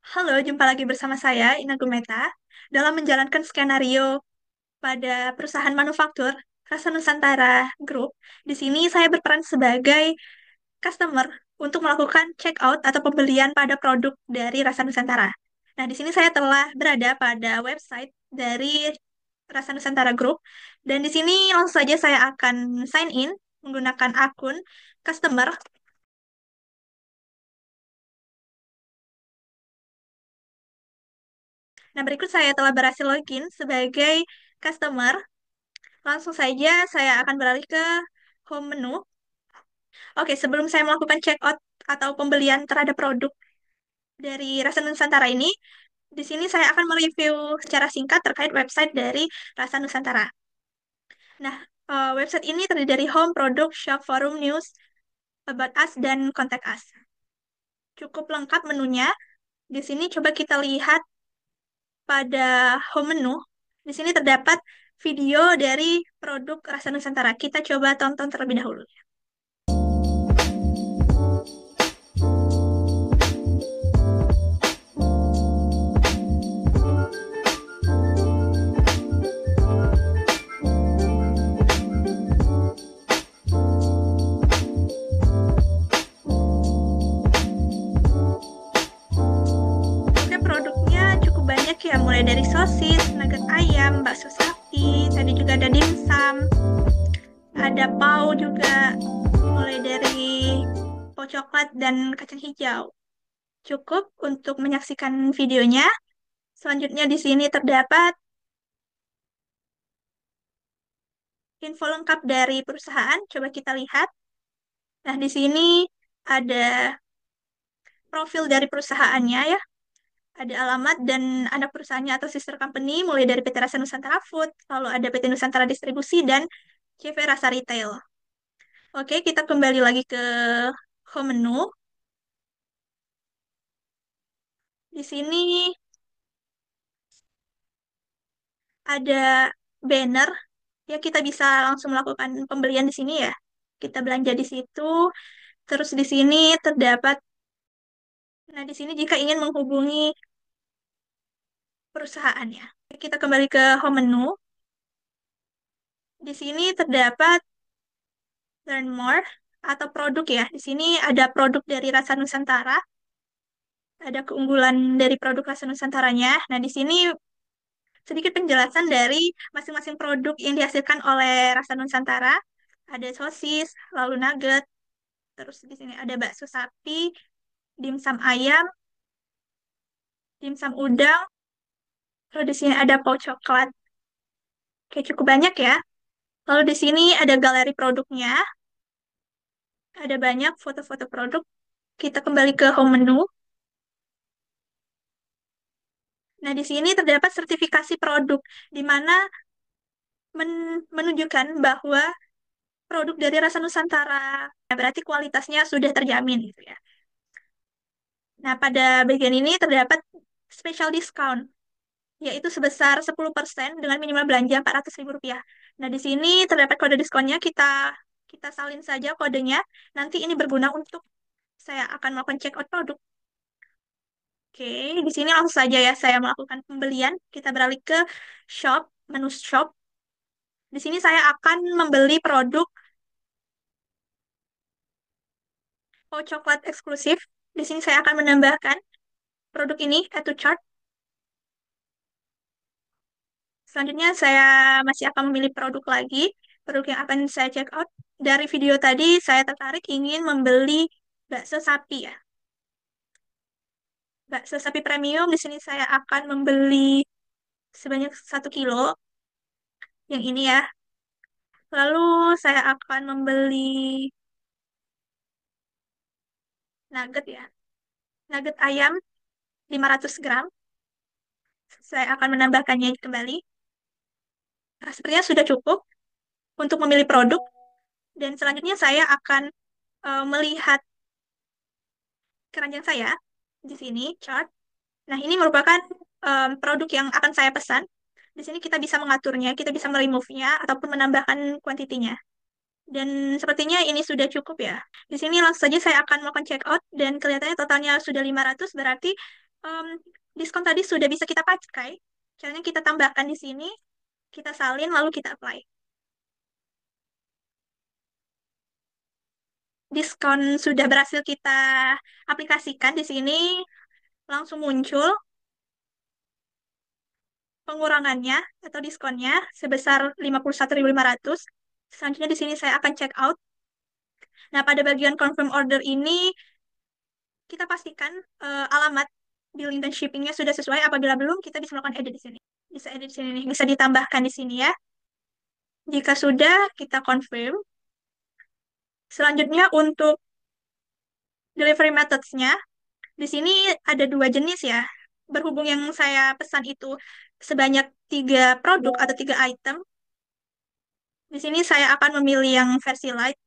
Halo, jumpa lagi bersama saya, Ina Gumeta. Dalam menjalankan skenario pada perusahaan manufaktur Rasa Nusantara Group, di sini saya berperan sebagai customer untuk melakukan check out atau pembelian pada produk dari Rasa Nusantara. Nah, di sini saya telah berada pada website dari Rasa Nusantara Group, dan di sini langsung saja saya akan sign in menggunakan akun customer. Nah, berikut saya telah berhasil login sebagai customer. Langsung saja saya akan beralih ke home menu. Oke, sebelum saya melakukan check out atau pembelian terhadap produk dari Rasa Nusantara ini, di sini saya akan mereview secara singkat terkait website dari Rasa Nusantara. Nah, website ini terdiri dari home, produk, shop, forum, news, about us, dan contact us. Cukup lengkap menunya. Di sini coba kita lihat pada home menu. Di sini terdapat video dari produk Rasa Nusantara. Kita coba tonton terlebih dahulu. Oke, produknya cukup banyak ya, mulai dari sosis, nugget ayam, bakso sapi, tadi juga ada dimsum, ada pau juga, mulai dari pau coklat dan kacang hijau. Cukup untuk menyaksikan videonya. Selanjutnya di sini terdapat info lengkap dari perusahaan. Coba kita lihat. Nah, di sini ada profil dari perusahaannya ya. Ada alamat dan anak perusahaannya atau sister company, mulai dari PT Rasa Nusantara Food, lalu ada PT Nusantara Distribusi, dan CV Rasa Retail. Oke, kita kembali lagi ke home menu. Di sini ada banner, ya kita bisa langsung melakukan pembelian di sini ya. Kita belanja di situ, terus di sini terdapat, nah di sini jika ingin menghubungi perusahaannya. Kita kembali ke home menu. Di sini terdapat learn more atau produk ya. Di sini ada produk dari Rasa Nusantara, ada keunggulan dari produk Rasa Nusantaranya. Nah, di sini sedikit penjelasan dari masing-masing produk yang dihasilkan oleh Rasa Nusantara. Ada sosis, lalu nugget, terus di sini ada bakso sapi, dimsum ayam, dimsum udang, lalu di sini ada pau coklat. Oke, cukup banyak ya. Lalu di sini ada galeri produknya, ada banyak foto-foto produk. Kita kembali ke home menu. Nah, di sini terdapat sertifikasi produk, di mana menunjukkan bahwa produk dari Rasa Nusantara, nah, berarti kualitasnya sudah terjamin gitu ya. Nah, pada bagian ini terdapat special discount, yaitu sebesar 10% dengan minimal belanja Rp400.000. Nah, di sini terdapat kode diskonnya, kita kita salin saja kodenya. Nanti ini berguna untuk saya akan melakukan check out produk. Oke, di sini langsung saja ya saya melakukan pembelian. Kita beralih ke shop, menu shop. Di sini saya akan membeli produk Oh, coklat eksklusif. Di sini saya akan menambahkan produk ini, add to chart. Selanjutnya saya masih akan memilih produk lagi, produk yang akan saya check out. Dari video tadi saya tertarik ingin membeli bakso sapi ya. Bakso sapi premium, di sini saya akan membeli sebanyak 1 kilo, yang ini ya. Lalu saya akan membeli nugget ya. Nugget ayam 500 gram. Saya akan menambahkannya kembali. Nah, sepertinya sudah cukup untuk memilih produk. Dan selanjutnya saya akan melihat keranjang saya di sini, chart. Nah, ini merupakan produk yang akan saya pesan. Di sini kita bisa mengaturnya, kita bisa meremove-nya, ataupun menambahkan kuantitinya. Dan sepertinya ini sudah cukup ya. Di sini langsung saja saya akan melakukan check out, dan kelihatannya totalnya sudah 500, berarti Em, Diskon tadi sudah bisa kita pakai. Caranya kita tambahkan di sini, kita salin, lalu kita apply. Diskon sudah berhasil kita aplikasikan di sini, langsung muncul pengurangannya atau diskonnya sebesar 51.500. Selanjutnya di sini saya akan check out. Nah, pada bagian confirm order ini kita pastikan alamat billing dan shippingnya sudah sesuai. Apabila belum, kita bisa melakukan edit di sini. Bisa edit di sini nih, bisa ditambahkan di sini ya. Jika sudah, kita confirm. Selanjutnya untuk delivery methods-nya, di sini ada dua jenis ya. Berhubung yang saya pesan itu sebanyak tiga produk atau tiga item, di sini saya akan memilih yang versi light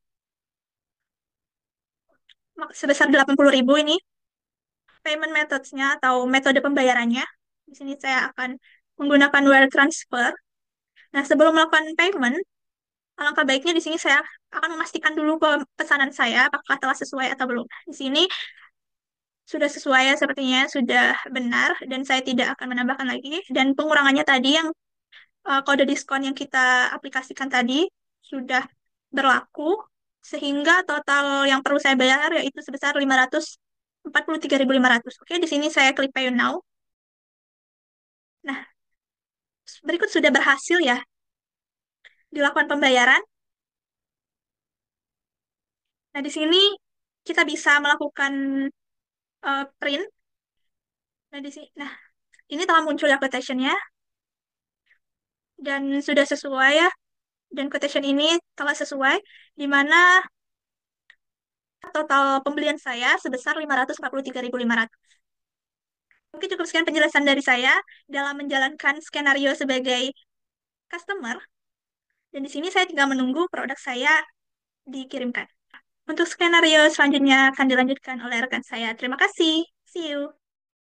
sebesar 80.000 ini. Payment methods-nya atau metode pembayarannya, di sini saya akan menggunakan wire transfer. Nah, sebelum melakukan payment, alangkah baiknya di sini saya akan memastikan dulu pesanan saya apakah telah sesuai atau belum. Di sini sudah sesuai ya, sepertinya sudah benar dan saya tidak akan menambahkan lagi. Dan pengurangannya tadi yang kode diskon yang kita aplikasikan tadi sudah berlaku sehingga total yang perlu saya bayar yaitu sebesar 543.500. Oke, di sini saya klik Pay Now. Nah, berikut sudah berhasil ya dilakukan pembayaran. Nah, di sini kita bisa melakukan print. Nah, nah, ini telah muncul ya quotation-nya dan sudah sesuai ya. Dan quotation ini telah sesuai di mana total pembelian saya sebesar 543.500. Mungkin cukup sekian penjelasan dari saya dalam menjalankan skenario sebagai customer. Dan di sini saya tinggal menunggu produk saya dikirimkan. Untuk skenario selanjutnya akan dilanjutkan oleh rekan saya. Terima kasih. See you.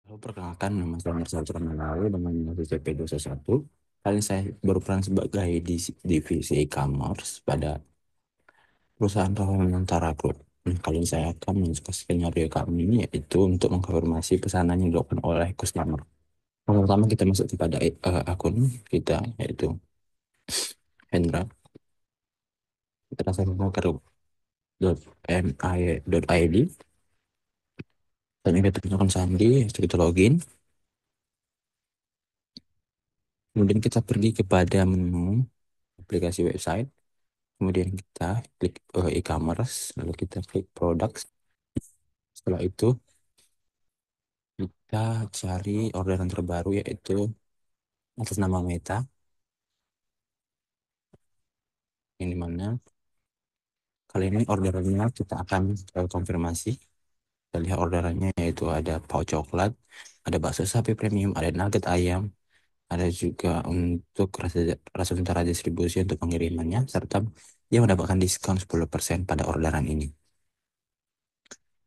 Halo, perkenalkan nama saya Marsal Lalu dengan CP211. Kali ini saya berperan sebagai di divisi e-commerce pada perusahaan Rawamentara Group. Kali ini saya akan menjelaskan skenario kami ini yaitu untuk mengkonfirmasi pesanan yang dilakukan oleh customer. Pertama kita masuk kepada akun kita yaitu Hendra. Kita langsung ke .mi.id dan kita temukan sandi, kita login. Kemudian kita pergi kepada menu aplikasi website. Kemudian kita klik e-commerce, lalu kita klik products. Setelah itu kita cari orderan terbaru yaitu atas nama Meta, yang dimana kali ini orderannya kita akan konfirmasi. Kita lihat orderannya yaitu ada pau coklat, ada bakso sapi premium, ada nugget ayam, ada juga untuk rasa tentara distribusi untuk pengirimannya, serta dia mendapatkan diskon 10% pada orderan ini.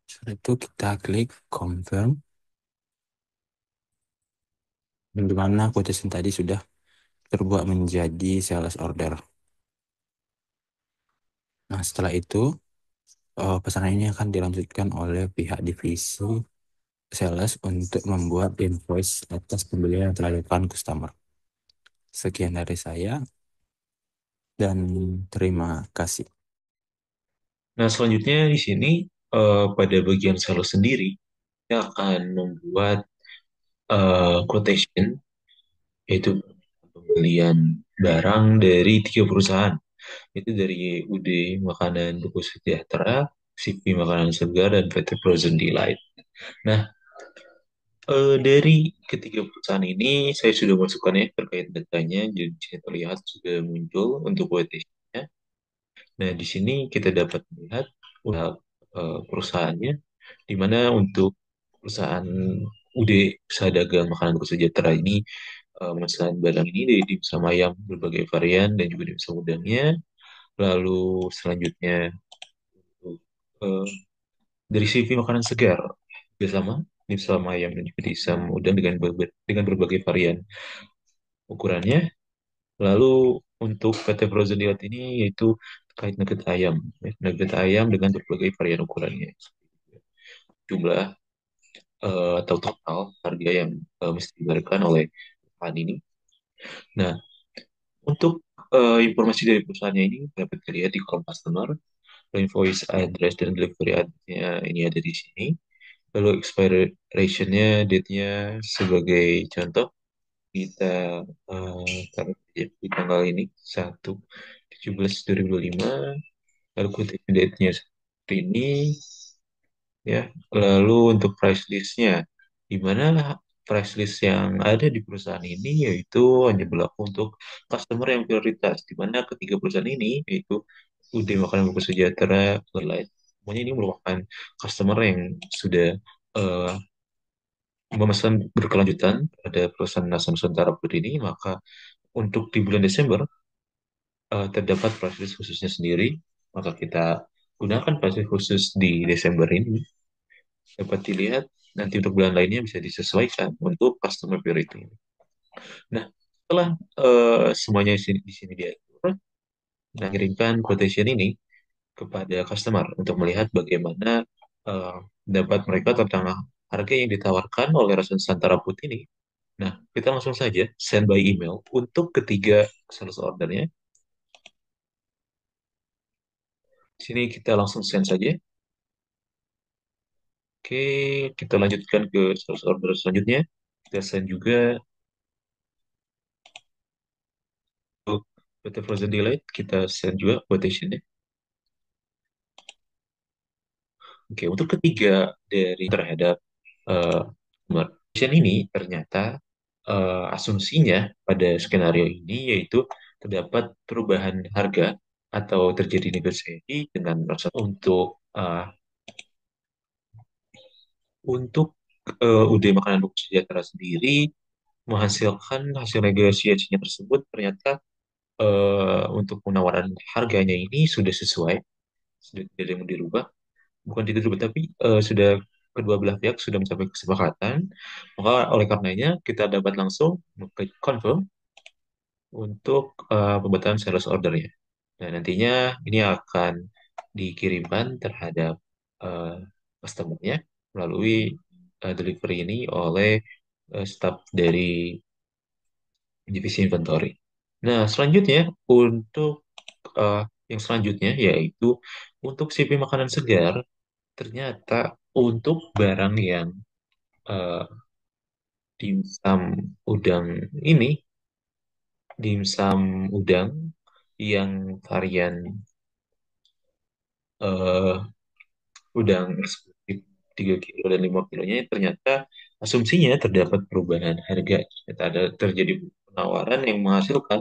Setelah itu kita klik confirm, yang dimana quotation tadi sudah terbuat menjadi sales order. Nah, setelah itu pesanan ini akan dilanjutkan oleh pihak divisi sales untuk membuat invoice atas pembelian yang telah dilakukan customer. Sekian dari saya dan terima kasih. Nah, selanjutnya di sini pada bagian sales sendiri, kita akan membuat quotation, yaitu pembelian barang dari tiga perusahaan, itu dari UD Makanan Buku Sejahtera, CV Makanan Segar, dan PT Frozen Delight. Nah, dari ketiga perusahaan ini, saya sudah masukkan ya terkait datanya, jadi saya terlihat sudah muncul untuk quotation-nya. Nah, di sini kita dapat melihat perusahaannya, di mana untuk perusahaan UD Usaha Dagang Makanan Buku Sejahtera ini memesan barang ini dari dimsum ayam berbagai varian dan juga dimsum udangnya. Lalu selanjutnya eh, dari CV Makanan Segar bersama dimsum ayam dan juga dimsum udang dengan berbagai varian ukurannya. Lalu untuk PT Frozen Delight ini yaitu terkait nugget ayam, ya, nugget ayam dengan berbagai varian ukurannya. Jumlah atau total harga yang mesti diberikan oleh perusahaan ini. Nah, untuk informasi dari perusahaannya ini dapat dilihat di kolom customer, invoice address dan delivery address-nya ini ada di sini. Lalu expiration-nya, date-nya sebagai contoh kita taruh di tanggal ini 1/17/2025. Lalu quotation date-nya seperti ini ya. Lalu untuk price list-nya, di mana price list yang ada di perusahaan ini yaitu hanya berlaku untuk customer yang prioritas, di mana ketiga perusahaan ini yaitu UD Makanan Bungkus Sejahtera, Light. Semuanya ini merupakan customer yang sudah eh, memesan berkelanjutan pada perusahaan Nasa Nusantara Food ini, maka untuk di bulan Desember terdapat price list khususnya sendiri, maka kita gunakan price list khusus di Desember ini. Dapat dilihat nanti untuk bulan lainnya bisa disesuaikan untuk customer priority. Nah, setelah semuanya di sini diatur, nah kirimkan quotation ini kepada customer untuk melihat bagaimana eh, dapat mereka tentang harga yang ditawarkan oleh Rasa Nusantara Food ini. Nah, kita langsung saja send by email untuk ketiga sales ordernya. Sini kita langsung send saja. Oke, kita lanjutkan ke sales order selanjutnya. Kita send juga untuk PT Frozen Delight, kita send juga quotation-nya. Oke, untuk ketiga dari terhadap uh, quotation ini ternyata asumsinya pada skenario ini yaitu terdapat perubahan harga atau terjadi negosiasi dengan rasa untuk UD Makanan Bukti Sejahtera sendiri menghasilkan hasil negosiasinya tersebut ternyata untuk penawaran harganya ini sudah sesuai, sudah tidak ada yang dirubah, bukan tidak dirubah tapi sudah kedua belah pihak sudah mencapai kesepakatan, maka oleh karenanya kita dapat langsung mengklik confirm untuk pembatalan sales ordernya. Nah, nantinya ini akan dikirimkan terhadap uh, customer-nya melalui delivery ini oleh staff dari divisi inventory. Nah, selanjutnya untuk eh, yang selanjutnya yaitu untuk shipping makanan segar, ternyata untuk barang yang eh, dimsum udang ini, dimsum udang yang varian eh, udang eksekutif 3 kilo dan 5 kilonya ternyata asumsinya terdapat perubahan harga. Ternyata ada terjadi penawaran yang menghasilkan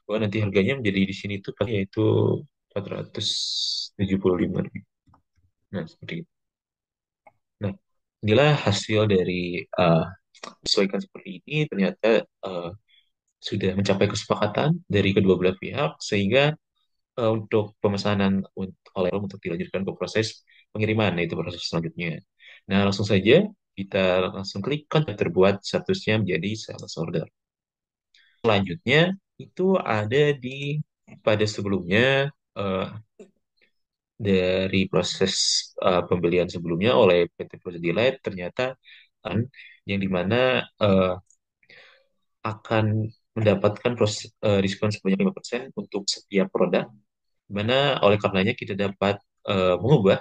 bahwa nanti harganya menjadi di sini itu yaitu 475.000. Nah, seperti itu. Nah, inilah hasil dari uh, sesuaikan seperti ini ternyata uh, sudah mencapai kesepakatan dari kedua belah pihak sehingga untuk pemesanan oleh untuk dilanjutkan ke proses pengiriman, yaitu proses selanjutnya. Nah, langsung saja kita langsung klik kontak terbuat statusnya menjadi sales order. Selanjutnya itu ada di pada sebelumnya dari proses pembelian sebelumnya oleh PT Prodi Delight ternyata yang dimana akan mendapatkan diskon sebanyak 5% untuk setiap produk, di mana oleh karenanya kita dapat mengubah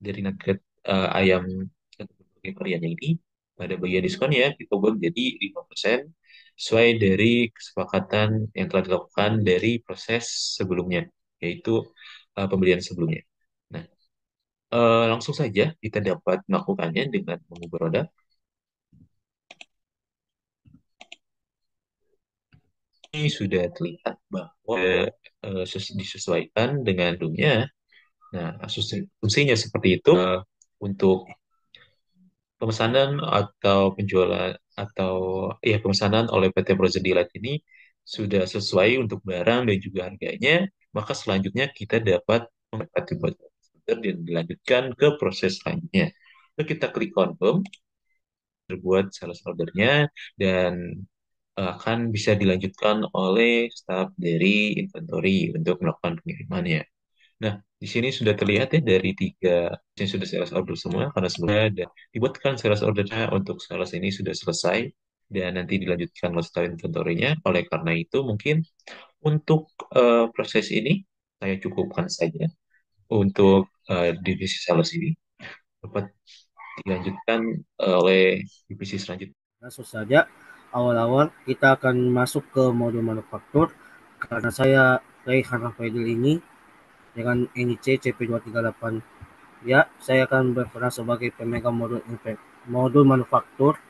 dari nugget ayam untuk berbagai variannya ini pada bagian diskonnya kita ubah menjadi 5% sesuai dari kesepakatan yang telah dilakukan dari proses sebelumnya, yaitu pembelian sebelumnya. Nah, langsung saja kita dapat melakukannya dengan mengubah produk. Ini sudah terlihat bahwa disesuaikan dengan dunia. Nah, fungsinya seperti itu untuk pemesanan atau penjualan atau ya pemesanan oleh PT Frozen Delight ini sudah sesuai untuk barang dan juga harganya, maka selanjutnya kita dapat mendapati dan dilanjutkan ke proses selanjutnya. Lalu kita klik confirm, terbuat sales ordernya, dan akan bisa dilanjutkan oleh staf dari inventory untuk melakukan pengirimannya. Nah, di sini sudah terlihat ya dari tiga yang sudah sales order semua, karena sebenarnya ada dibuatkan sales ordernya untuk sales ini sudah selesai dan nanti dilanjutkan ke style inventory-nya. Oleh karena itu, mungkin untuk proses ini saya cukupkan saja untuk divisi sales ini dapat dilanjutkan oleh divisi selanjutnya. Langsung saja, awal-awal kita akan masuk ke modul manufaktur karena saya Raihan Rafael ini dengan NIC CP238. Ya, saya akan berperan sebagai pemegang modul manufaktur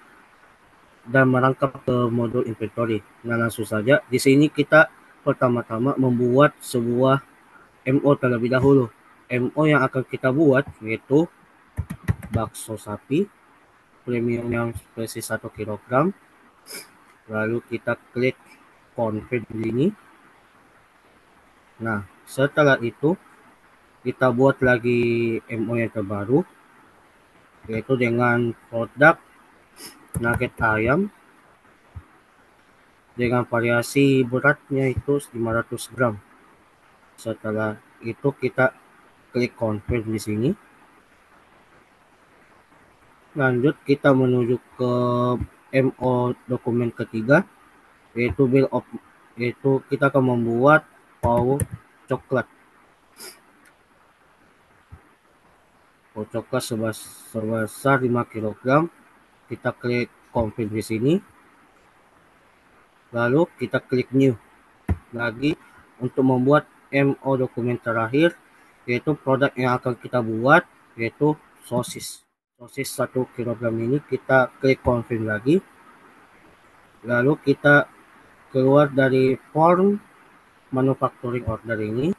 dan merangkap ke modul inventory. Nah, langsung saja di sini kita pertama-tama membuat sebuah MO terlebih dahulu. MO yang akan kita buat yaitu bakso sapi premium yang spesies 1 kg. Lalu kita klik config ini. Nah, setelah itu kita buat lagi MO yang terbaru yaitu dengan produk nugget ayam dengan variasi beratnya itu 500 gram. Setelah itu kita klik confirm di sini. Lanjut kita menuju ke MO dokumen ketiga yaitu bill of, yaitu kita akan membuat paw coklat. Paw coklat sebesar 5 kg. Kita klik confirm di sini. Lalu kita klik new lagi untuk membuat MO dokumen terakhir yaitu produk yang akan kita buat yaitu sosis. Sosis 1 kg ini kita klik confirm lagi. Lalu kita keluar dari form manufacturing order ini.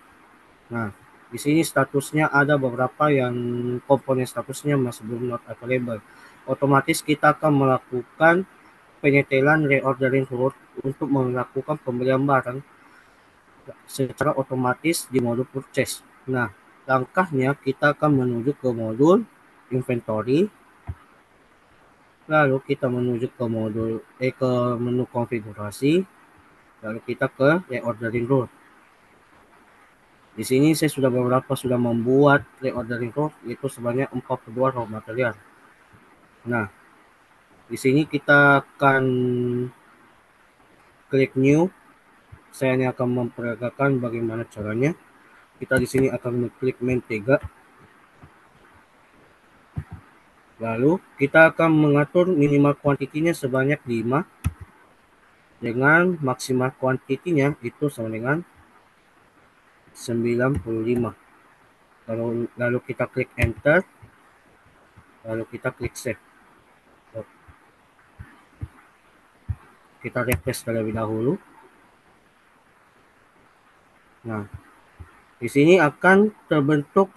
Nah, di sini statusnya ada beberapa yang komponen statusnya masih belum not available. Otomatis kita akan melakukan penyetelan reordering route untuk melakukan pembelian barang secara otomatis di modul purchase. Nah, langkahnya kita akan menuju ke modul inventory, lalu kita menuju ke ke menu konfigurasi, lalu kita ke reordering route. Di sini saya sudah membuat reordering route itu sebanyak 42 raw material. Nah, di sini kita akan klik new. Saya hanya akan memperagakan bagaimana caranya. Kita di sini akan mengklik mentega. Lalu kita akan mengatur minimal kuantitinya sebanyak 5 dengan maksimal kuantitinya itu sama dengan 95. Lalu kita klik enter. Lalu kita klik save. Kita refresh terlebih dahulu. Nah, di sini akan terbentuk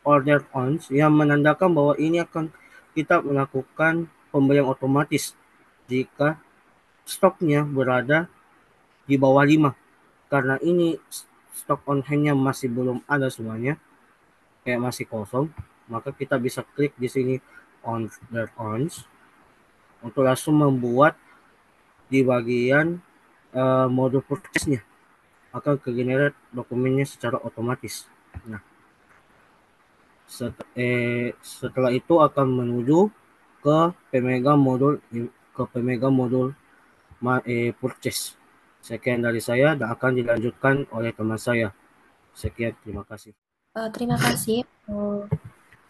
order ons yang menandakan bahwa ini akan kita melakukan pembelian otomatis jika stoknya berada di bawah 5. Karena ini stok on hand-nya masih belum ada semuanya, kayak masih kosong, maka kita bisa klik di sini order ons untuk langsung membuat di bagian modul purchase-nya akan ke-generate dokumennya secara otomatis. Nah, setelah itu akan menuju ke pemegang modul purchase. Sekian dari saya dan akan dilanjutkan oleh teman saya. Sekian, terima kasih. Terima kasih untuk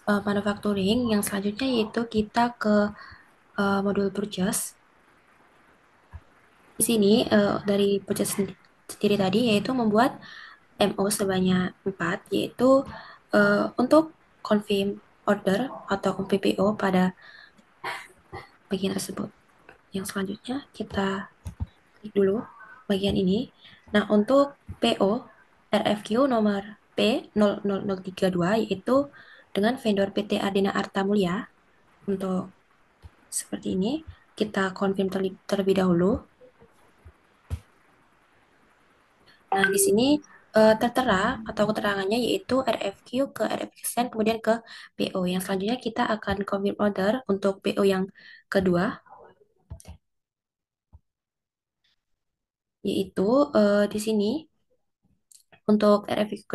manufacturing. Yang selanjutnya yaitu kita ke modul purchase. Di sini dari purchase sendiri tadi yaitu membuat MO sebanyak 4, yaitu untuk confirm order atau confirm PO pada bagian tersebut. Yang selanjutnya kita klik dulu bagian ini. Nah, untuk PO RFQ nomor P00032 yaitu dengan vendor PT Ardena Arta Mulia. Untuk seperti ini, kita confirm terlebih dahulu. Nah, di sini tertera atau keterangannya yaitu RFQ ke RFQ send kemudian ke PO. Yang selanjutnya kita akan confirm order untuk PO yang kedua, yaitu di sini Untuk RFQ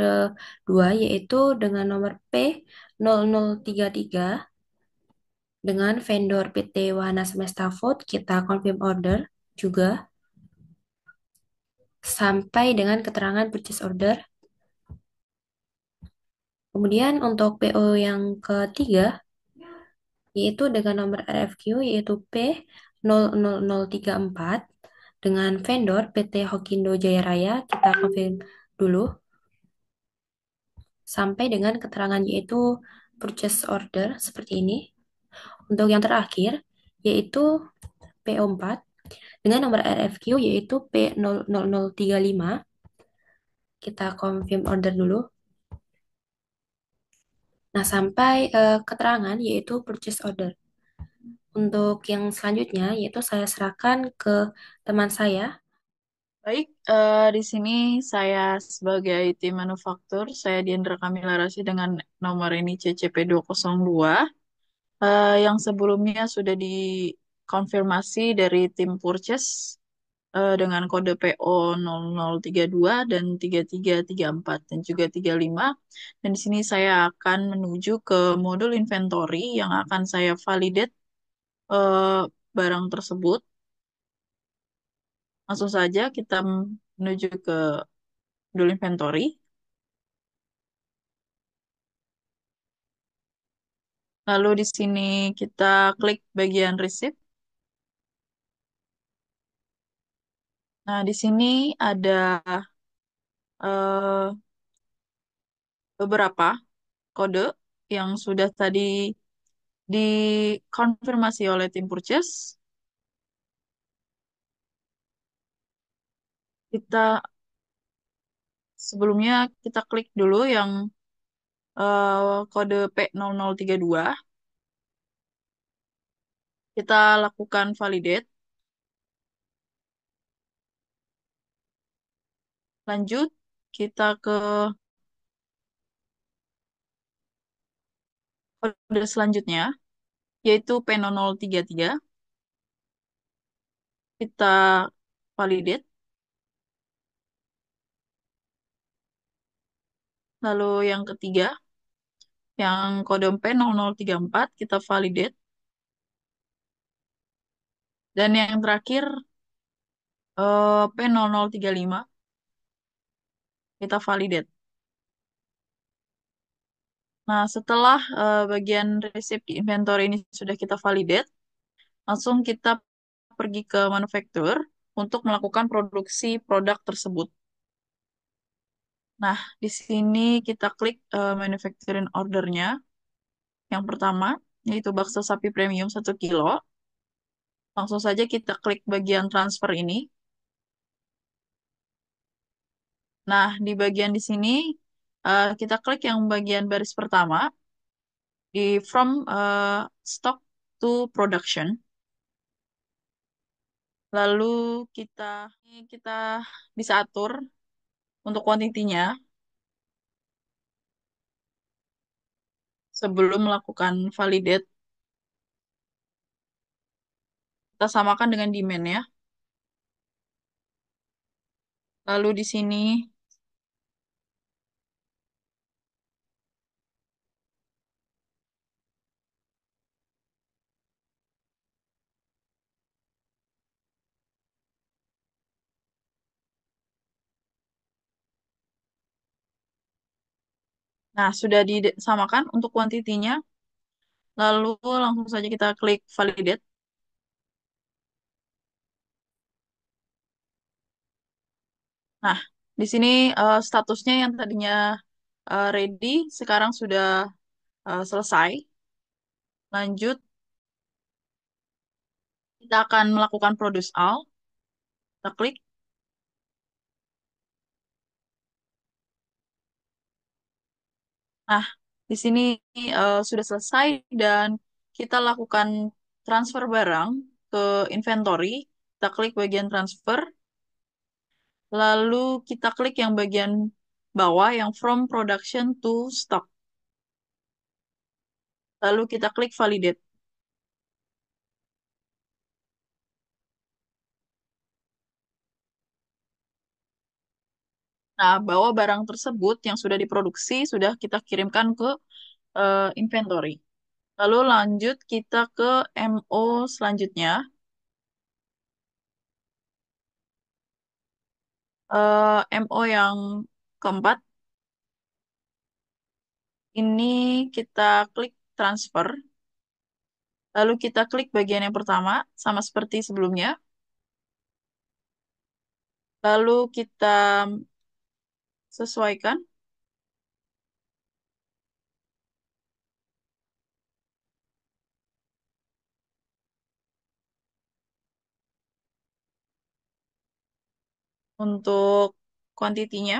kedua yaitu dengan nomor P0033 dengan vendor PT Wahana Semesta Food kita confirm order juga sampai dengan keterangan purchase order. Kemudian untuk PO yang ketiga yaitu dengan nomor RFQ yaitu P00034 dengan vendor PT Hokindo Jaya Raya kita confirm dulu sampai dengan keterangan yaitu purchase order seperti ini. Untuk yang terakhir yaitu PO4 dengan nomor RFQ yaitu P00035 kita confirm order dulu. Nah, sampai keterangan yaitu purchase order. Untuk yang selanjutnya yaitu saya serahkan ke teman saya. Baik, di sini saya sebagai tim manufaktur, saya Diandra Kamila Rasih dengan nomor ini CCP202, yang sebelumnya sudah dikonfirmasi dari tim purchase dengan kode PO 0032 dan 3334 dan juga 35. Dan di sini saya akan menuju ke modul inventory yang akan saya validate eh, barang tersebut. Langsung saja kita menuju ke modul inventory. Lalu di sini kita klik bagian receipt. Nah, di sini ada eh, beberapa kode yang sudah tadi dikonfirmasi oleh tim purchase. Kita sebelumnya kita klik dulu yang kode P0032. Kita lakukan validate. Lanjut, kita ke kode selanjutnya, yaitu P0033. Kita validate. Lalu yang ketiga, yang kode P0034, kita validate. Dan yang terakhir, P0035, kita validate. Nah, setelah bagian resip di inventory ini sudah kita validate, langsung kita pergi ke manufaktur untuk melakukan produksi produk tersebut. Nah, di sini kita klik manufacturing ordernya. Yang pertama, yaitu bakso sapi premium 1 kilo. Langsung saja kita klik bagian transfer ini. Nah, di bagian di sini, kita klik yang bagian baris pertama, di from stock to production. Lalu kita bisa atur untuk kuantitinya sebelum melakukan validate. Kita samakan dengan demand ya. Lalu di sini, nah sudah disamakan untuk kuantitinya. Lalu langsung saja kita klik validate. Nah, di sini statusnya yang tadinya ready, sekarang sudah selesai. Lanjut, kita akan melakukan produce all. Kita klik. Nah, di sini sudah selesai dan kita lakukan transfer barang ke inventory. Kita klik bagian transfer. Lalu kita klik yang bagian bawah yang from production to stock. Lalu kita klik validate. Nah, bawa barang tersebut yang sudah diproduksi sudah kita kirimkan ke inventory. Lalu lanjut kita ke MO selanjutnya. MO yang keempat, ini kita klik transfer. Lalu kita klik bagian yang pertama, sama seperti sebelumnya. Lalu kita sesuaikan untuk kuantitinya.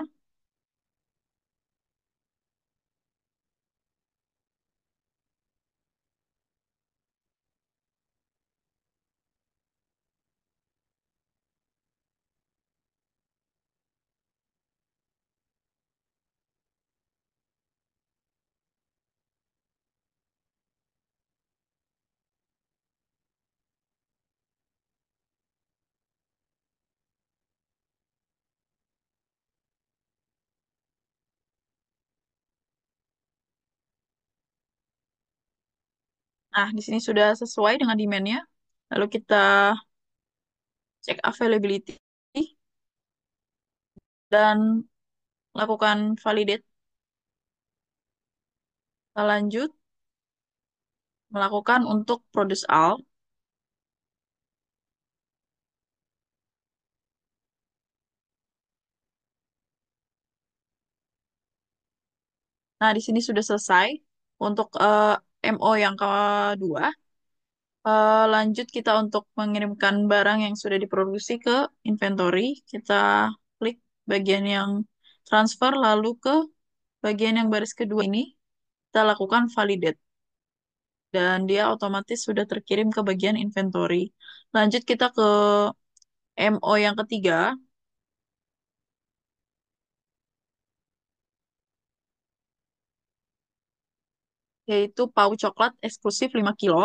Nah, di sini sudah sesuai dengan demand-nya. Lalu kita cek availability dan lakukan validate. Kita lanjut melakukan untuk produce all. Nah, di sini sudah selesai untuk MO yang kedua. Lanjut kita untuk mengirimkan barang yang sudah diproduksi ke inventory. Kita klik bagian yang transfer, lalu ke bagian yang baris kedua ini, kita lakukan validate. Dan dia otomatis sudah terkirim ke bagian inventory. Lanjut kita ke MO yang ketiga, yaitu pau coklat eksklusif 5 kilo.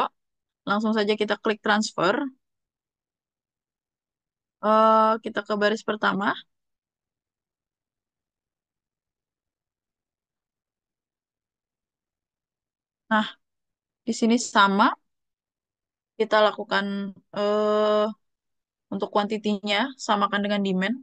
Langsung saja kita klik transfer. Kita ke baris pertama. Nah, di sini sama, kita lakukan eh, untuk kuantitinya, samakan dengan demand.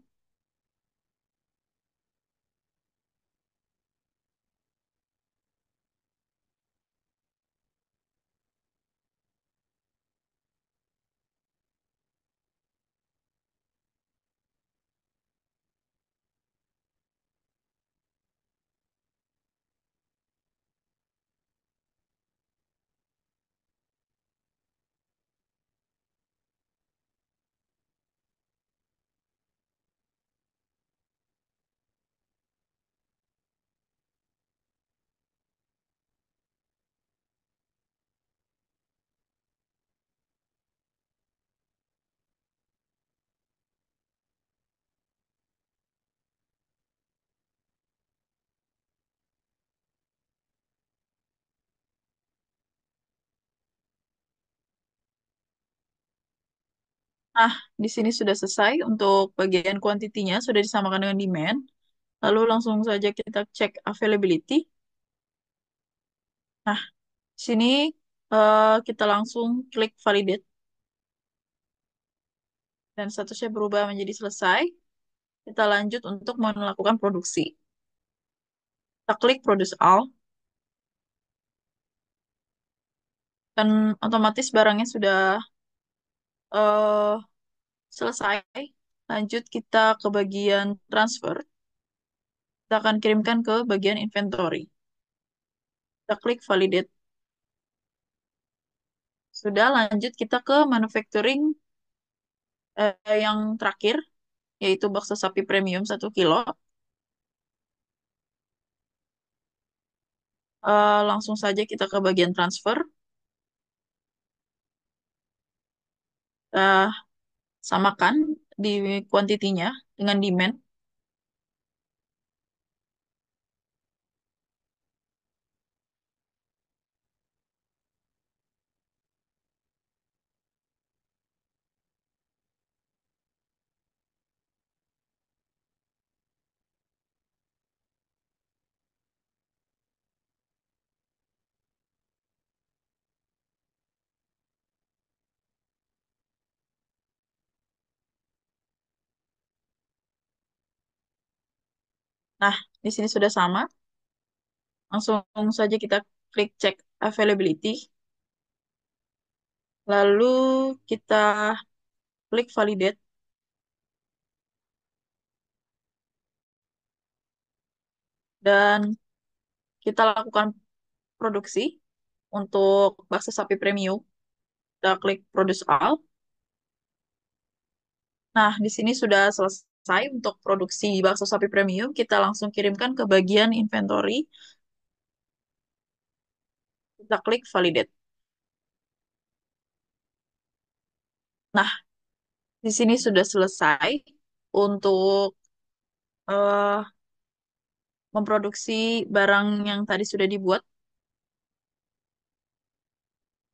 Nah, di sini sudah selesai untuk bagian kuantitinya, sudah disamakan dengan demand. Lalu langsung saja kita cek availability. Nah, di sini kita langsung klik validate dan statusnya berubah menjadi selesai. Kita lanjut untuk melakukan produksi. Kita klik produce all dan otomatis barangnya sudah eh, selesai. Lanjut kita ke bagian transfer. Kita akan kirimkan ke bagian inventory. Kita klik validate. Sudah, lanjut kita ke manufacturing yang terakhir, yaitu bakso sapi premium 1 kilo. Langsung saja kita ke bagian transfer. Eh, Samakan di kuantitinya dengan demand. Nah, di sini sudah sama. Langsung saja kita klik cek availability. Lalu kita klik validate dan kita lakukan produksi untuk bakso sapi premium. Kita klik produce all. Nah, di sini sudah selesai untuk produksi bakso sapi premium. Kita langsung kirimkan ke bagian inventory. Kita klik validate. Nah, di sini sudah selesai untuk eh, memproduksi barang yang tadi sudah dibuat.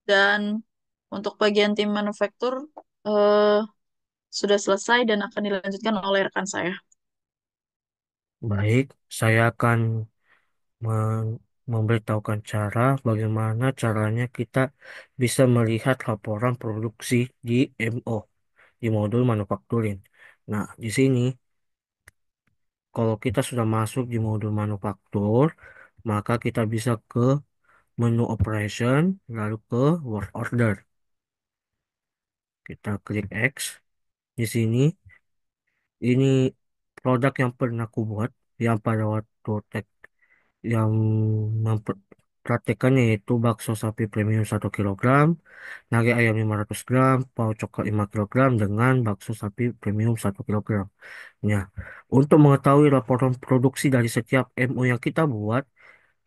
Dan untuk bagian tim manufaktur eh, sudah selesai dan akan dilanjutkan oleh rekan saya. Baik, saya akan memberitahukan cara bagaimana caranya kita bisa melihat laporan produksi di MO, di modul manufacturing. Nah, di sini kalau kita sudah masuk di modul manufaktur, maka kita bisa ke menu operation, lalu ke work order. Kita klik X. Di sini, ini produk yang pernah aku buat, yang pada waktu yang mempraktekannya yaitu bakso sapi premium 1 kg, nugget ayam 500 gram, pau coklat 5 kg dengan bakso sapi premium 1 kg. Ya, untuk mengetahui laporan produksi dari setiap MO yang kita buat,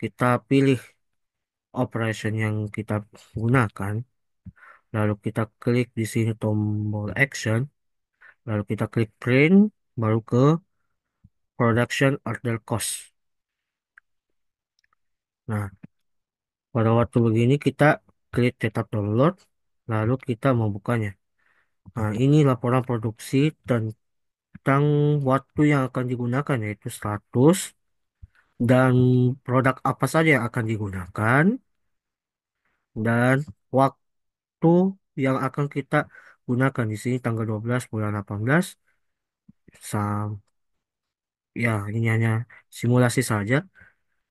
kita pilih operation yang kita gunakan, lalu kita klik di sini tombol action, lalu kita klik print, baru ke production order cost. Nah, pada waktu begini kita klik tetap download, lalu kita membukanya. Nah, ini laporan produksi tentang waktu yang akan digunakan, yaitu status dan produk apa saja yang akan digunakan, dan waktu yang akan kita gunakan. Di sini tanggal 12 bulan 18, sam ya ini hanya simulasi saja.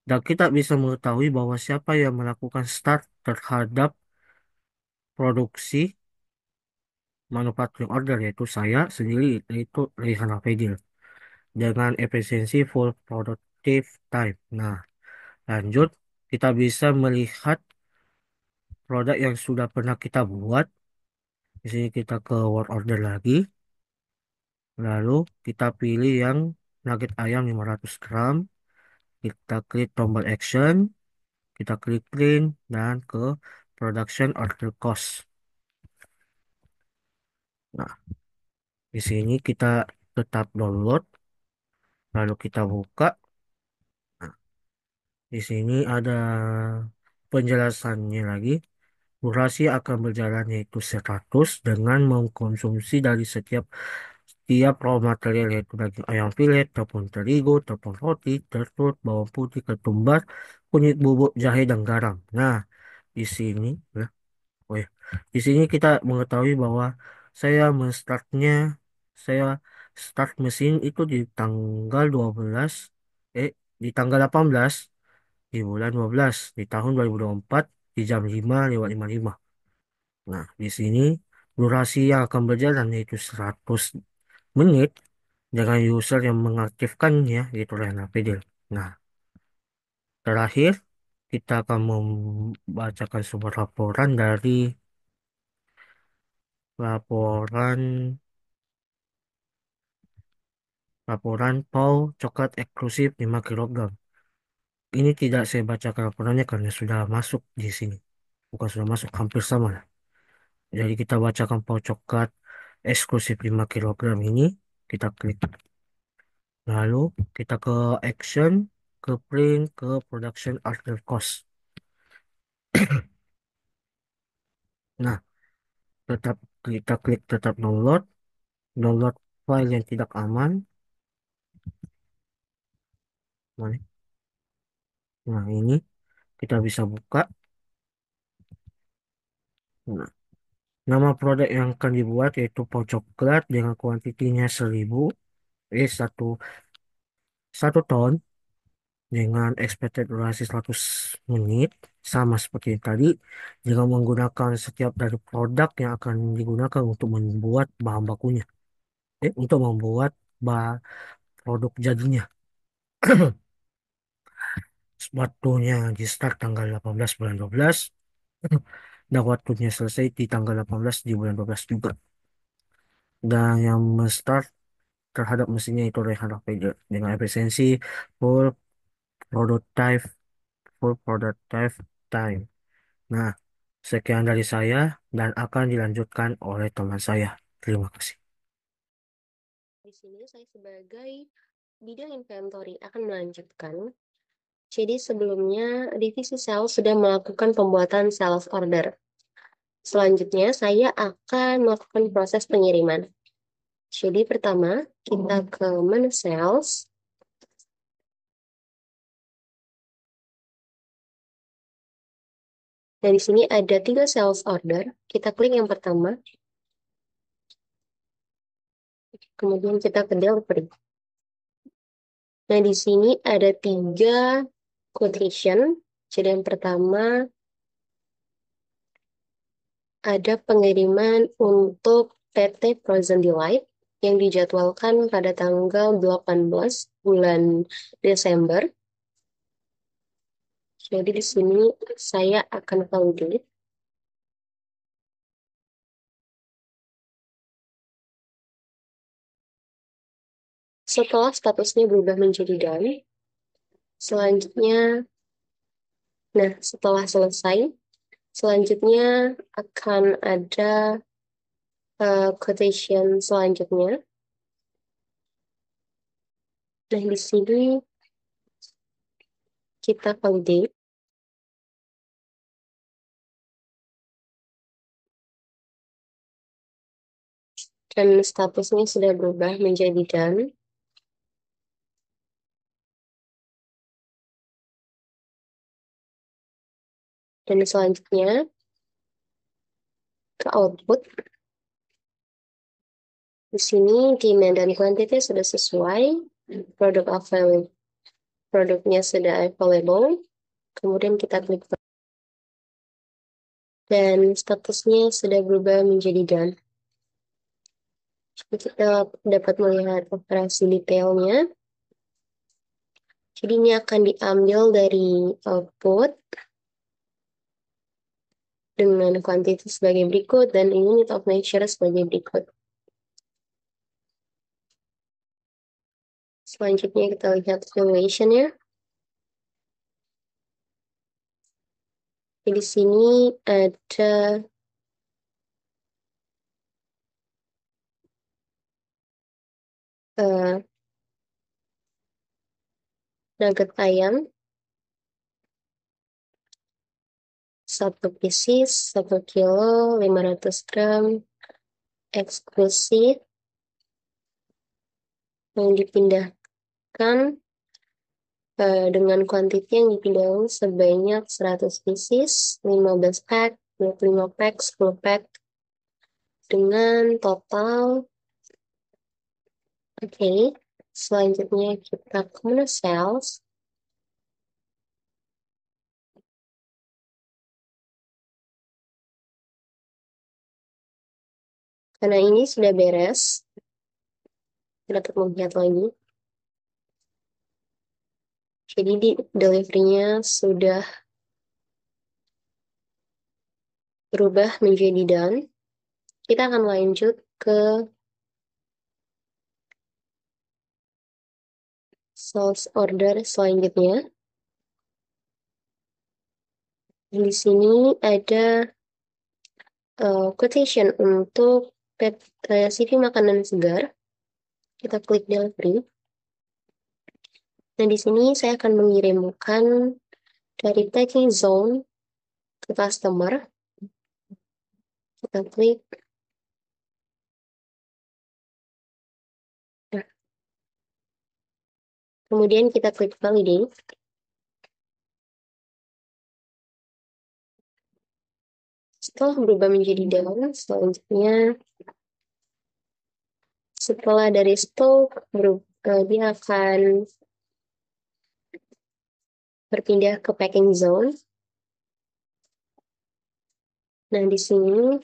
Dan kita bisa mengetahui bahwa siapa yang melakukan start terhadap produksi manufacturing order, yaitu saya sendiri, yaitu Rehan Hafedil, dengan efisiensi full productive time. Nah, lanjut, kita bisa melihat produk yang sudah pernah kita buat. Di sini kita ke work order lagi, lalu kita pilih yang nugget ayam 500 gram, kita klik tombol action, kita klik print, dan ke production order cost. Nah, di sini kita tetap download, lalu kita buka. Nah, di sini ada penjelasannya lagi. Durasi akan berjalan yaitu 100 dengan mengkonsumsi dari setiap raw material, yaitu daging ayam filet, tepung terigu, tepung roti, telur, bawang putih, ketumbar, kunyit bubuk, jahe, dan garam. Nah, di sini, ya, oh ya, di sini kita mengetahui bahwa saya menstartnya, saya start mesin itu di tanggal 12, di tanggal 18 di bulan 12 di tahun 2024 di jam 5:55. Nah, di sini durasi yang akan berjalan yaitu 100 menit dengan user yang mengaktifkannya, yaitu Rena Fidel. Nah, terakhir kita akan membacakan sebuah laporan dari laporan laporan PAU coklat eksklusif 5 kg. Ini tidak saya bacakan laporannya karena sudah masuk di sini. Bukan sudah masuk, hampir sama lah. Jadi kita bacakan PAU coklat eksklusif 5 kg ini. Kita klik. Lalu kita ke action, ke print, ke production order cost. Nah, tetap kita klik tetap download, download file yang tidak aman. Mana? Nah, ini kita bisa buka. Nah, nama produk yang akan dibuat yaitu pau coklat dengan kuantitinya 1000, 1 1 ton dengan expected durasi 100 menit, sama seperti tadi, dengan menggunakan setiap dari produk yang akan digunakan untuk membuat bahan bakunya, untuk membuat ba- produk jadinya. Waktunya di start tanggal 18 bulan 12 dan waktunya selesai di tanggal 18 di bulan 12 juga. Dan yang start terhadap mesinnya itu Rehan Rafael dengan efisiensi full prototype full prototype time. Nah, sekian dari saya dan akan dilanjutkan oleh teman saya. Terima kasih. Di sini saya sebagai bidang inventory akan melanjutkan. Jadi sebelumnya divisi sales sudah melakukan pembuatan sales order. Selanjutnya saya akan melakukan proses pengiriman. Jadi pertama kita ke menu sales. Dan di sini ada 3 sales order. Kita klik yang pertama. Kemudian kita ke delivery. Nah, di sini ada 3 quotation. Jadi yang pertama ada pengiriman untuk PT Frozen Delight yang dijadwalkan pada tanggal 18 bulan Desember. Jadi di sini saya akan validate. Setelah statusnya berubah menjadi done, selanjutnya, setelah selesai, selanjutnya akan ada quotation selanjutnya. Nah, di sini kita validate. Dan statusnya sudah berubah menjadi done. Dan selanjutnya ke output. Di sini demand dan quantity sudah sesuai, produknya sudah available. Kemudian kita klik dan statusnya sudah berubah menjadi done. Jadi kita dapat melihat operasi detailnya. Jadi ini akan diambil dari output dengan quantity sebagai berikut dan unit of measure sebagai berikut. Selanjutnya kita lihat valuation-nya. Di sini ada nugget ayam 1 pieces 1 kilo 500 gram eksklusif yang dipindahkan dengan kuantiti yang dipindahkan sebanyak 100 pieces 15 pack 25 pack 10 pack dengan total. Oke, selanjutnya kita ke menu sales. Karena ini sudah beres, kita dapat melihat lagi. Jadi di delivery-nya sudah berubah menjadi done. Kita akan lanjut ke sales order selanjutnya. Di sini ada quotation untuk CV makanan segar. Kita klik delivery. Nah, di sini saya akan mengirimkan dari packing zone ke customer. Kita klik. Nah, kemudian kita klik validate. Setelah berubah menjadi done, selanjutnya setelah dari stok dia akan berpindah ke packing zone. Nah, di sini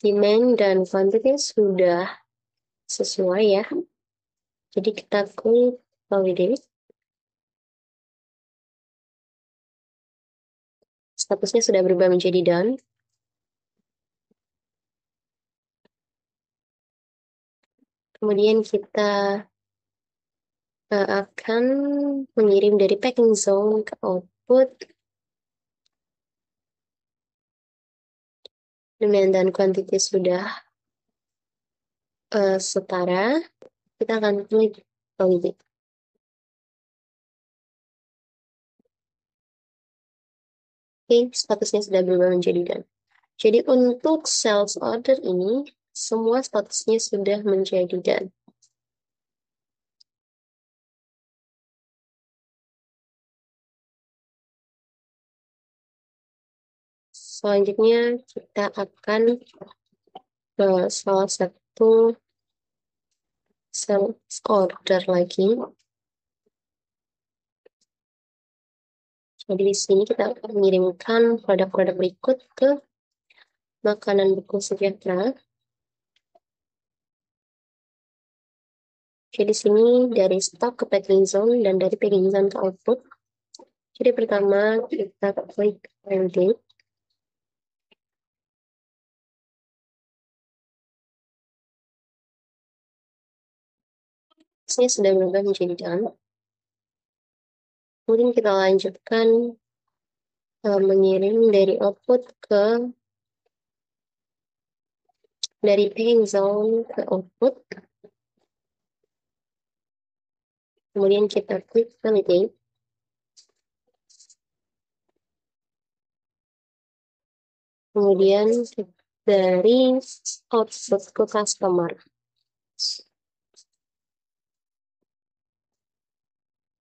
demand dan quantity sudah sesuai ya. Jadi kita klik validate. Statusnya sudah berubah menjadi done. Kemudian kita akan mengirim dari packing zone ke output. Demand dan quantity sudah setara. Kita akan klik validate. Oke, statusnya sudah berubah menjadi done. Jadi untuk sales order ini, semua statusnya sudah menjadi done. Selanjutnya kita akan ke salah satu sales order lagi. Jadi di sini kita akan mengirimkan produk-produk berikut ke makanan beku sejahtera. Jadi di sini dari stock ke packing zone dan dari packing zone ke output. Jadi pertama kita klik validate. Ini sudah berubah menjadi done. Kemudian kita lanjutkan mengirim dari output ke dari packing zone ke output. Kemudian kita klik validate. Kemudian dari output ke customer.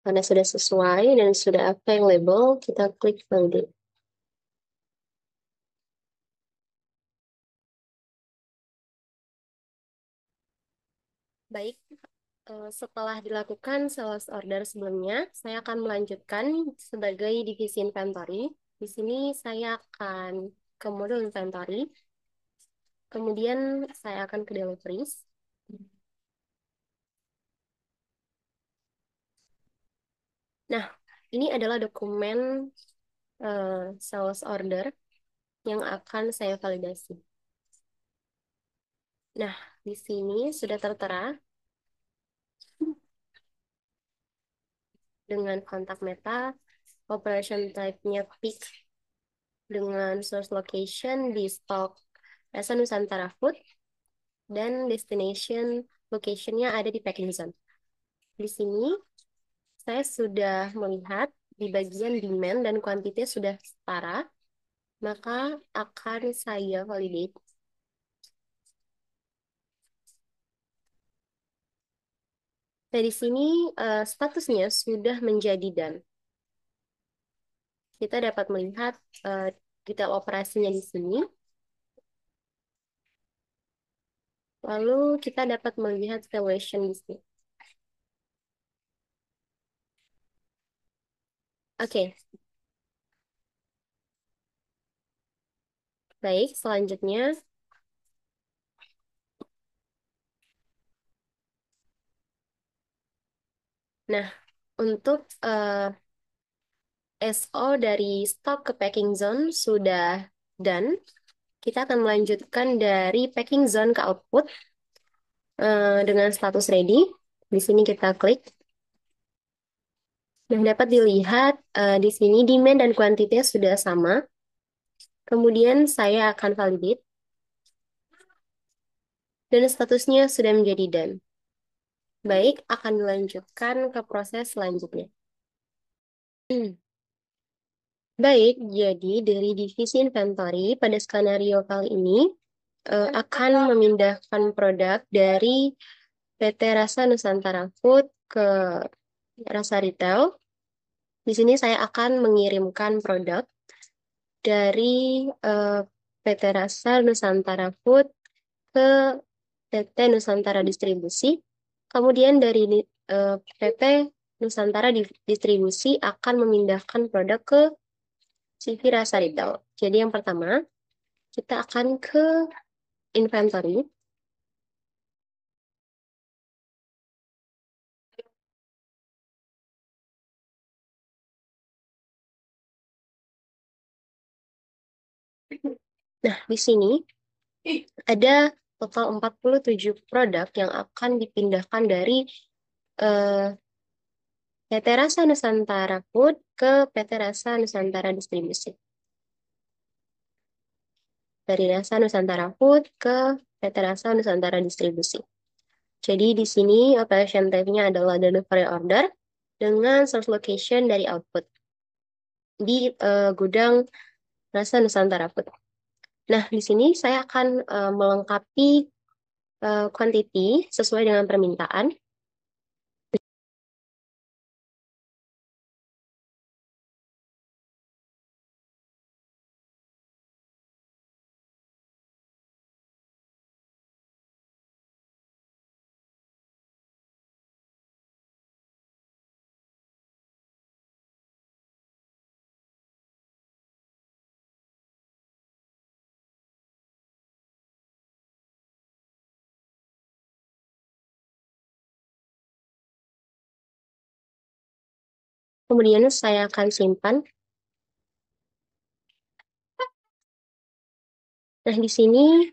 Karena sudah sesuai dan sudah available, kita klik validate. Baik, setelah dilakukan sales order sebelumnya, saya akan melanjutkan sebagai divisi inventory. Di sini saya akan ke modul inventory. Kemudian saya akan ke deliveries. Nah, ini adalah dokumen sales order yang akan saya validasi. Nah, di sini sudah tertera dengan kontak meta, operation type-nya pick, dengan source location di stok Rasa Nusantara Food, dan destination location-nya ada di packing zone. Di sini saya sudah melihat di bagian demand dan quantity sudah setara, maka akan saya validate. Nah, di sini statusnya sudah menjadi done. Kita dapat melihat detail operasinya di sini. Lalu kita dapat melihat valuation di sini. Oke. Baik, selanjutnya nah, untuk SO dari stock ke packing zone sudah done. Kita akan melanjutkan dari packing zone ke output dengan status ready. Di sini kita klik. Nah, dapat dilihat di sini demand dan kuantitasnya sudah sama. Kemudian saya akan validate. Dan statusnya sudah menjadi done. Baik, akan dilanjutkan ke proses selanjutnya. Baik, jadi dari divisi inventory pada skenario kali ini akan memindahkan produk dari PT Rasa Nusantara Food ke Rasa Retail. Di sini saya akan mengirimkan produk dari PT Rasa Nusantara Food ke PT Nusantara Distribusi. Kemudian dari PT Nusantara Distribusi akan memindahkan produk ke CV Rasa Retail. Jadi yang pertama, kita akan ke inventory. Nah, di sini ada total 47 produk yang akan dipindahkan dari PT Rasa Nusantara Food ke PT Rasa Nusantara Distribusi. Dari Rasa Nusantara Food ke PT Rasa Nusantara Distribusi. Jadi di sini operation type-nya adalah delivery order dengan source location dari output di gudang Rasa Nusantara Food. Nah, di sini saya akan melengkapi quantity sesuai dengan permintaan. Kemudian saya akan simpan. Nah, di sini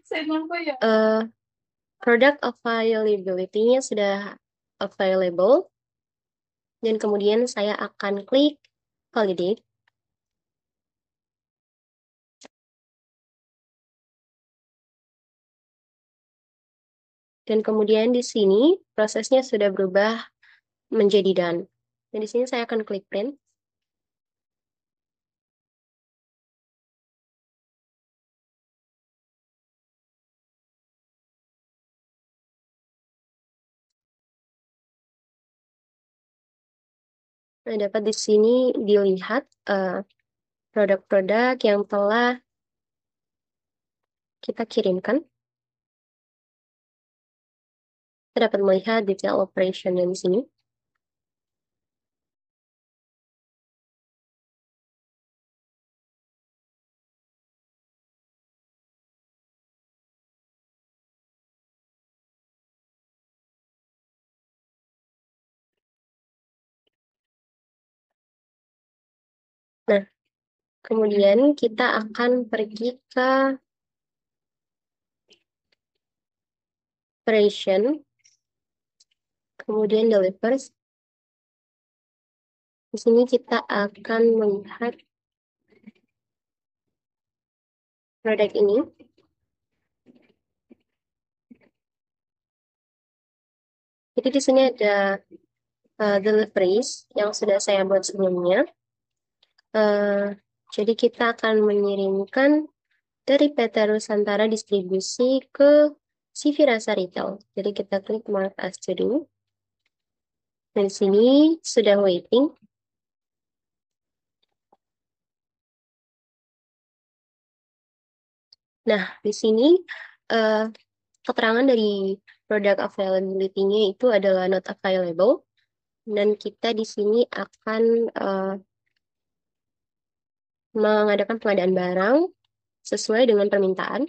product availability-nya sudah available. Dan kemudian saya akan klik validate. Dan kemudian di sini prosesnya sudah berubah menjadi done. Dan di sini saya akan klik print. Nah, dapat di sini dilihat produk-produk yang telah kita kirimkan. Kita dapat melihat detail operation di sini. Nah, kemudian kita akan pergi ke operation, kemudian delivers. Di sini kita akan melihat produk ini. Jadi di sini ada deliveries yang sudah saya buat sebelumnya. Jadi kita akan mengirimkan dari PT Nusantara Distribusi ke CV Rasa Retail. Jadi kita klik Mark as to do. Dan di sini sudah waiting. Nah, di sini keterangan dari produk availability-nya itu adalah not available. Dan kita di sini akan mengadakan pengadaan barang sesuai dengan permintaan.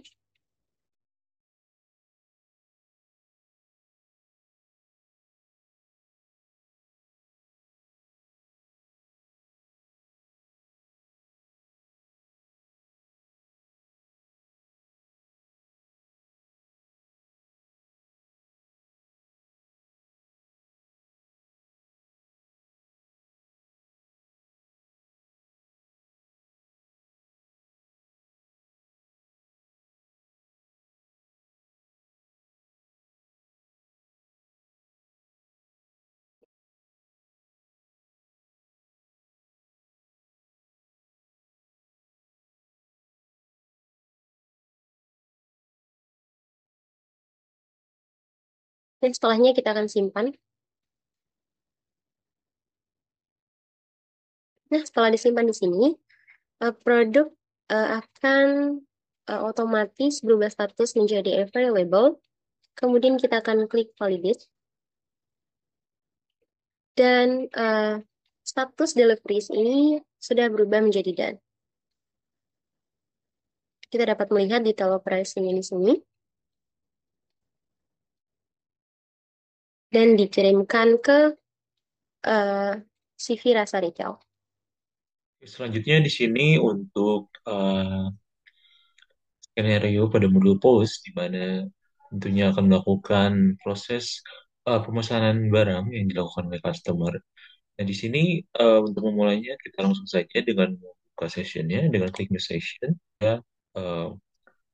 Dan setelahnya kita akan simpan. Nah, setelah disimpan di sini, produk akan otomatis berubah status menjadi available. Kemudian kita akan klik validate. Dan status deliveries ini sudah berubah menjadi done. Kita dapat melihat detail operasinya di sini. Dan dikirimkan ke CV Rasa Retail. Selanjutnya di sini untuk skenario pada modul post, di mana tentunya akan melakukan proses pemesanan barang yang dilakukan oleh customer. Nah, di sini untuk memulainya kita langsung saja dengan membuka sessionnya, dengan klik new session, ya, eh,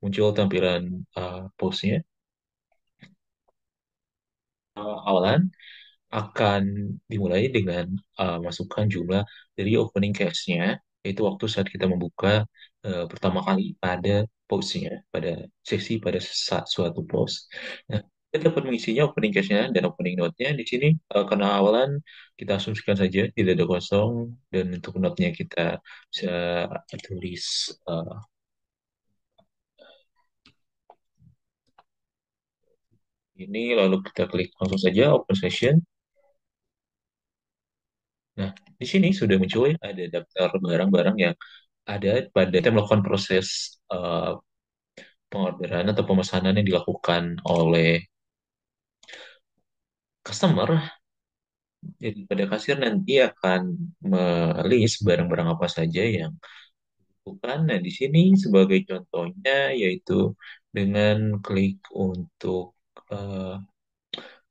muncul tampilan postnya. Awalan akan dimulai dengan masukkan jumlah dari opening cache-nya, yaitu waktu saat kita membuka pertama kali pada post-nya, pada sesi pada suatu post. Nah, kita dapat mengisinya opening cache-nya dan opening note-nya di sini karena awalan kita asumsikan saja tidak ada kosong dan untuk note-nya kita bisa tulis ini lalu kita klik langsung saja open session. Nah, di sini sudah muncul ya, ada daftar barang-barang yang ada pada kita melakukan proses pengorderan atau pemesanan yang dilakukan oleh customer. Jadi pada kasir nanti akan melist barang-barang apa saja yang dilakukan. Nah, di sini sebagai contohnya yaitu dengan klik eh,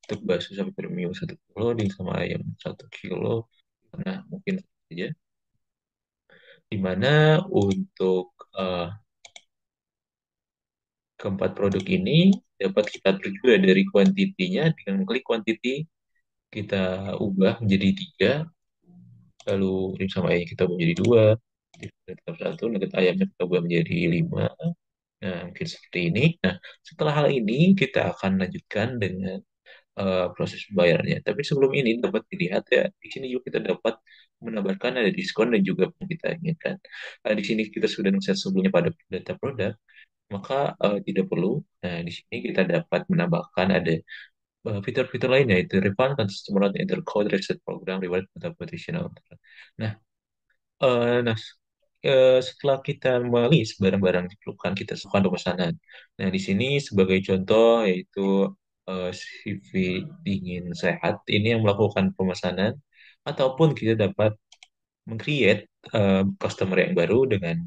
untuk bakso sapi premium 1 kilo di sama ayam 1 kilo. Nah, mungkin saja. Di mana untuk keempat produk ini dapat kita atur juga dari kuantitinya dengan klik quantity kita ubah menjadi 3, lalu ini sama ayam kita ubah menjadi 2, tetap 1, nugget ayamnya kita ubah menjadi 5. Nah, mungkin seperti ini. Nah, setelah hal ini kita akan lanjutkan dengan proses pembayarannya. Tapi sebelum ini dapat dilihat ya, di sini juga kita dapat menambahkan ada diskon dan juga yang kita inginkan. Di sini kita sudah set sebelumnya pada data produk, maka tidak perlu. Nah, di sini kita dapat menambahkan ada fitur-fitur lain yaitu refund, customer enter code, reset program, reward, atau positional. Nah, nah setelah kita melis barang-barang yang diperlukan, kita lakukan pemesanan. Nah, di sini sebagai contoh yaitu CV dingin sehat ini yang melakukan pemesanan, ataupun kita dapat meng-create customer yang baru dengan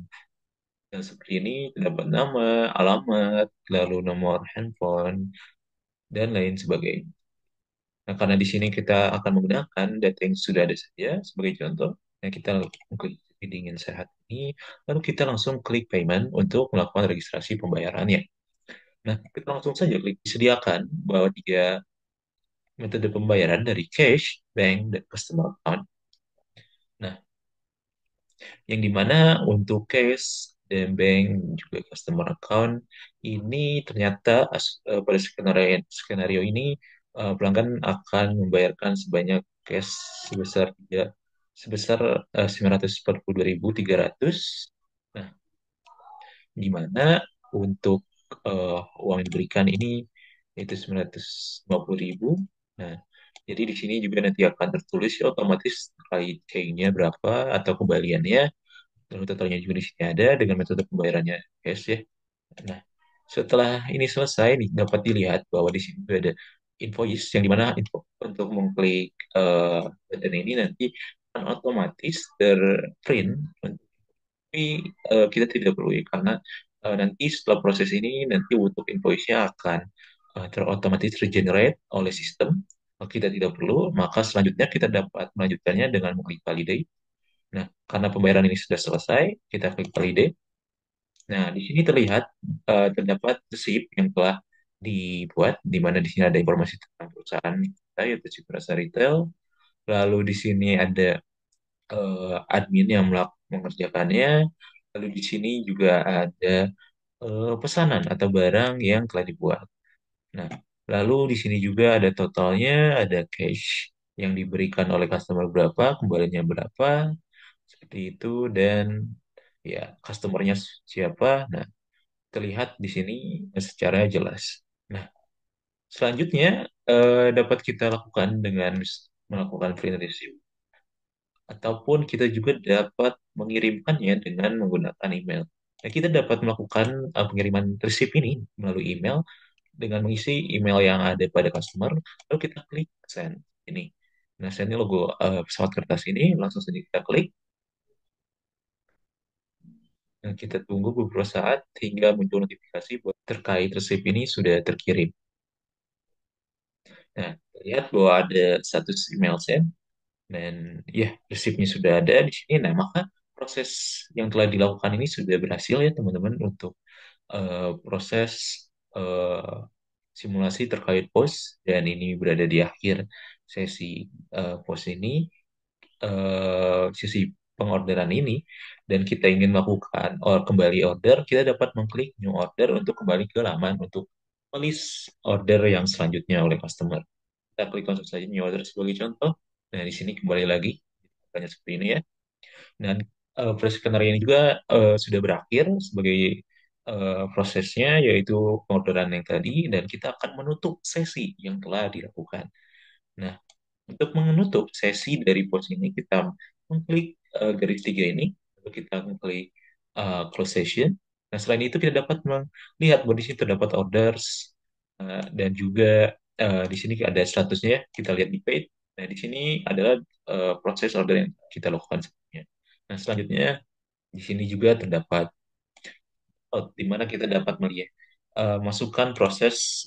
yang seperti ini, dapat nama, alamat, lalu nomor handphone, dan lain sebagainya. Nah, karena di sini kita akan menggunakan data yang sudah ada saja sebagai contoh, nah kita klik dingin sehat ini, lalu kita langsung klik payment untuk melakukan registrasi pembayarannya. Nah, kita langsung saja klik disediakan bahwa 3 metode pembayaran dari cash, bank, dan customer account. Nah, yang dimana untuk cash dan bank juga customer account ini ternyata pada skenario ini pelanggan akan membayarkan sebanyak cash sebesar sebesar 942.300. Nah, di mana untuk uang yang diberikan ini yaitu 950.000. Nah, jadi di sini juga nanti akan tertulis ya otomatis terkait chain-nya berapa atau kembaliannya. Lalu totalnya juga di sini ada dengan metode pembayarannya cash ya. Nah, setelah ini selesai dapat dilihat bahwa di sini juga ada invoice yang dimana info untuk mengklik button ini nanti akan otomatis terprint, tapi kita tidak perlu ya karena nanti setelah proses ini nanti untuk invoice-nya akan terotomatis regenerate oleh sistem. Kita tidak perlu, maka selanjutnya kita dapat melanjutkannya dengan mengklik validate. Nah, karena pembayaran ini sudah selesai, kita klik validate. Nah, di sini terlihat terdapat receipt yang telah dibuat, di mana di sini ada informasi tentang perusahaan kita, yaitu Ciprasa Retail. Lalu di sini ada admin yang mengerjakannya. Lalu di sini juga ada pesanan atau barang yang telah dibuat. Nah, lalu di sini juga ada totalnya, ada cash yang diberikan oleh customer berapa, kembalinya berapa, seperti itu, dan ya customernya siapa. Nah, terlihat di sini secara jelas. Nah, selanjutnya dapat kita lakukan dengan melakukan print receipt, ataupun kita juga dapat mengirimkannya dengan menggunakan email. Nah, kita dapat melakukan pengiriman receipt ini melalui email dengan mengisi email yang ada pada customer, lalu kita klik send ini. Nah, send ini logo pesawat kertas ini, langsung saja kita klik, dan kita tunggu beberapa saat hingga muncul notifikasi buat terkait resip ini sudah terkirim. Nah, lihat bahwa ada status email send, dan ya, resipnya sudah ada di sini. Nah, maka proses yang telah dilakukan ini sudah berhasil ya teman-teman untuk proses eh, simulasi terkait pos, dan ini berada di akhir sesi pos ini, sesi pengorderan ini, dan kita ingin melakukan kembali order, kita dapat mengklik new order untuk kembali ke laman untuk list order yang selanjutnya oleh customer. Kita klik langsung saja new order sebagai contoh. Nah, di sini kembali lagi, tanya seperti ini ya. Dan proses skenario ini juga sudah berakhir sebagai prosesnya, yaitu pengorderan yang tadi, dan kita akan menutup sesi yang telah dilakukan. Nah, untuk menutup sesi dari pos ini, kita mengklik garis tiga ini, lalu kita mengklik close session. Nah, selain itu kita dapat melihat bahwa di sini terdapat orders, dan juga di sini ada statusnya, kita lihat di page. Nah, di sini adalah proses order yang kita lakukan sebelumnya. Nah, selanjutnya di sini juga terdapat di mana kita dapat melihat masukan proses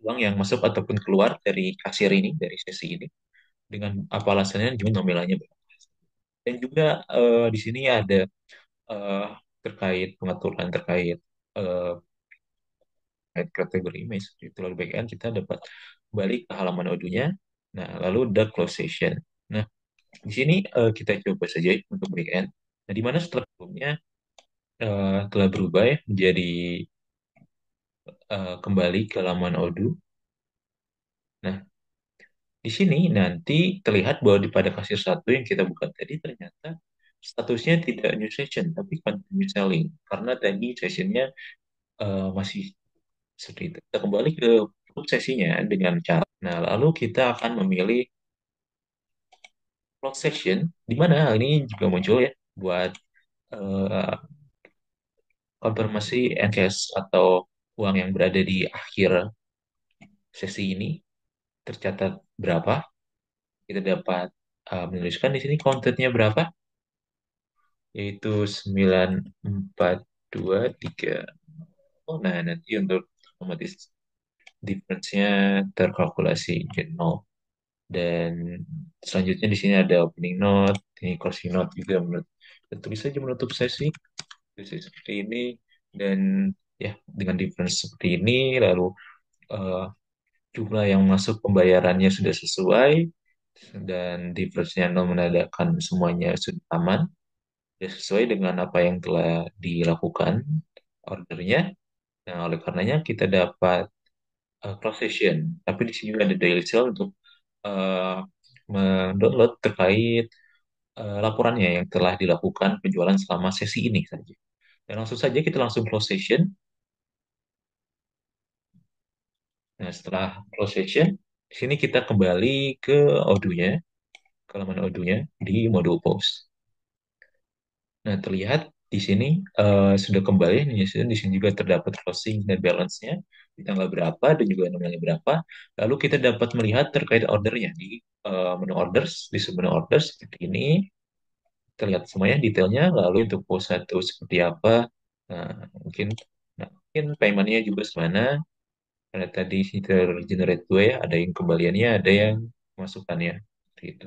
uang yang masuk ataupun keluar dari kasir ini, dari sesi ini, dengan apa alasannya, juga nominalnya berapa. Dan juga di sini ada eh, terkait pengaturan terkait eh, terkait kategori image. Itu lalu bagian kita dapat kembali ke halaman audionya. Nah, lalu the close session. Nah, di sini kita coba saja untuk bagian. Nah, di mana setelah sebelumnya telah berubah ya menjadi kembali ke halaman Odoo. Nah, di sini nanti terlihat bahwa di pada kasir satu yang kita buka tadi ternyata statusnya tidak new session tapi continue selling, karena tadi sessionnya masih seperti itu. Kita kembali ke sesinya dengan cara. Nah, lalu kita akan memilih close session, di mana hal ini juga muncul ya buat eh, konfirmasi NCS atau uang yang berada di akhir sesi ini tercatat berapa. Kita dapat menuliskan di sini kontennya berapa, yaitu 9423. Oh, nah nanti untuk otomatis difference-nya terkalkulasi jadi 0. Dan selanjutnya di sini ada opening note, ini closing note juga menurut. Dan tulis saja menutup sesi, sesi seperti ini, dan ya dengan difference seperti ini, lalu eh, jumlah yang masuk pembayarannya sudah sesuai, dan difference-nya 0 menandakan semuanya sudah aman, sudah sesuai dengan apa yang telah dilakukan ordernya. Nah, oleh karenanya kita dapat close session. Tapi di sini juga ada daily sale untuk uh, mendownload terkait laporannya yang telah dilakukan penjualan selama sesi ini saja. Dan langsung saja kita langsung close session. Nah, setelah close session, di sini kita kembali ke Odoo-nya, ke halaman Odoo-nya di modul post. Nah, terlihat di sini sudah kembali, di sini juga terdapat closing dan balance-nya di tanggal berapa dan juga nominalnya berapa. Lalu kita dapat melihat terkait ordernya di menu orders, di menu orders seperti ini. Terlihat semuanya detailnya. Lalu untuk pos 1 seperti apa. Nah, mungkin mungkin payment-nya juga semana. Karena tadi sini tergenerate dua ya, ada yang kembaliannya, ada yang masukannya. Seperti itu.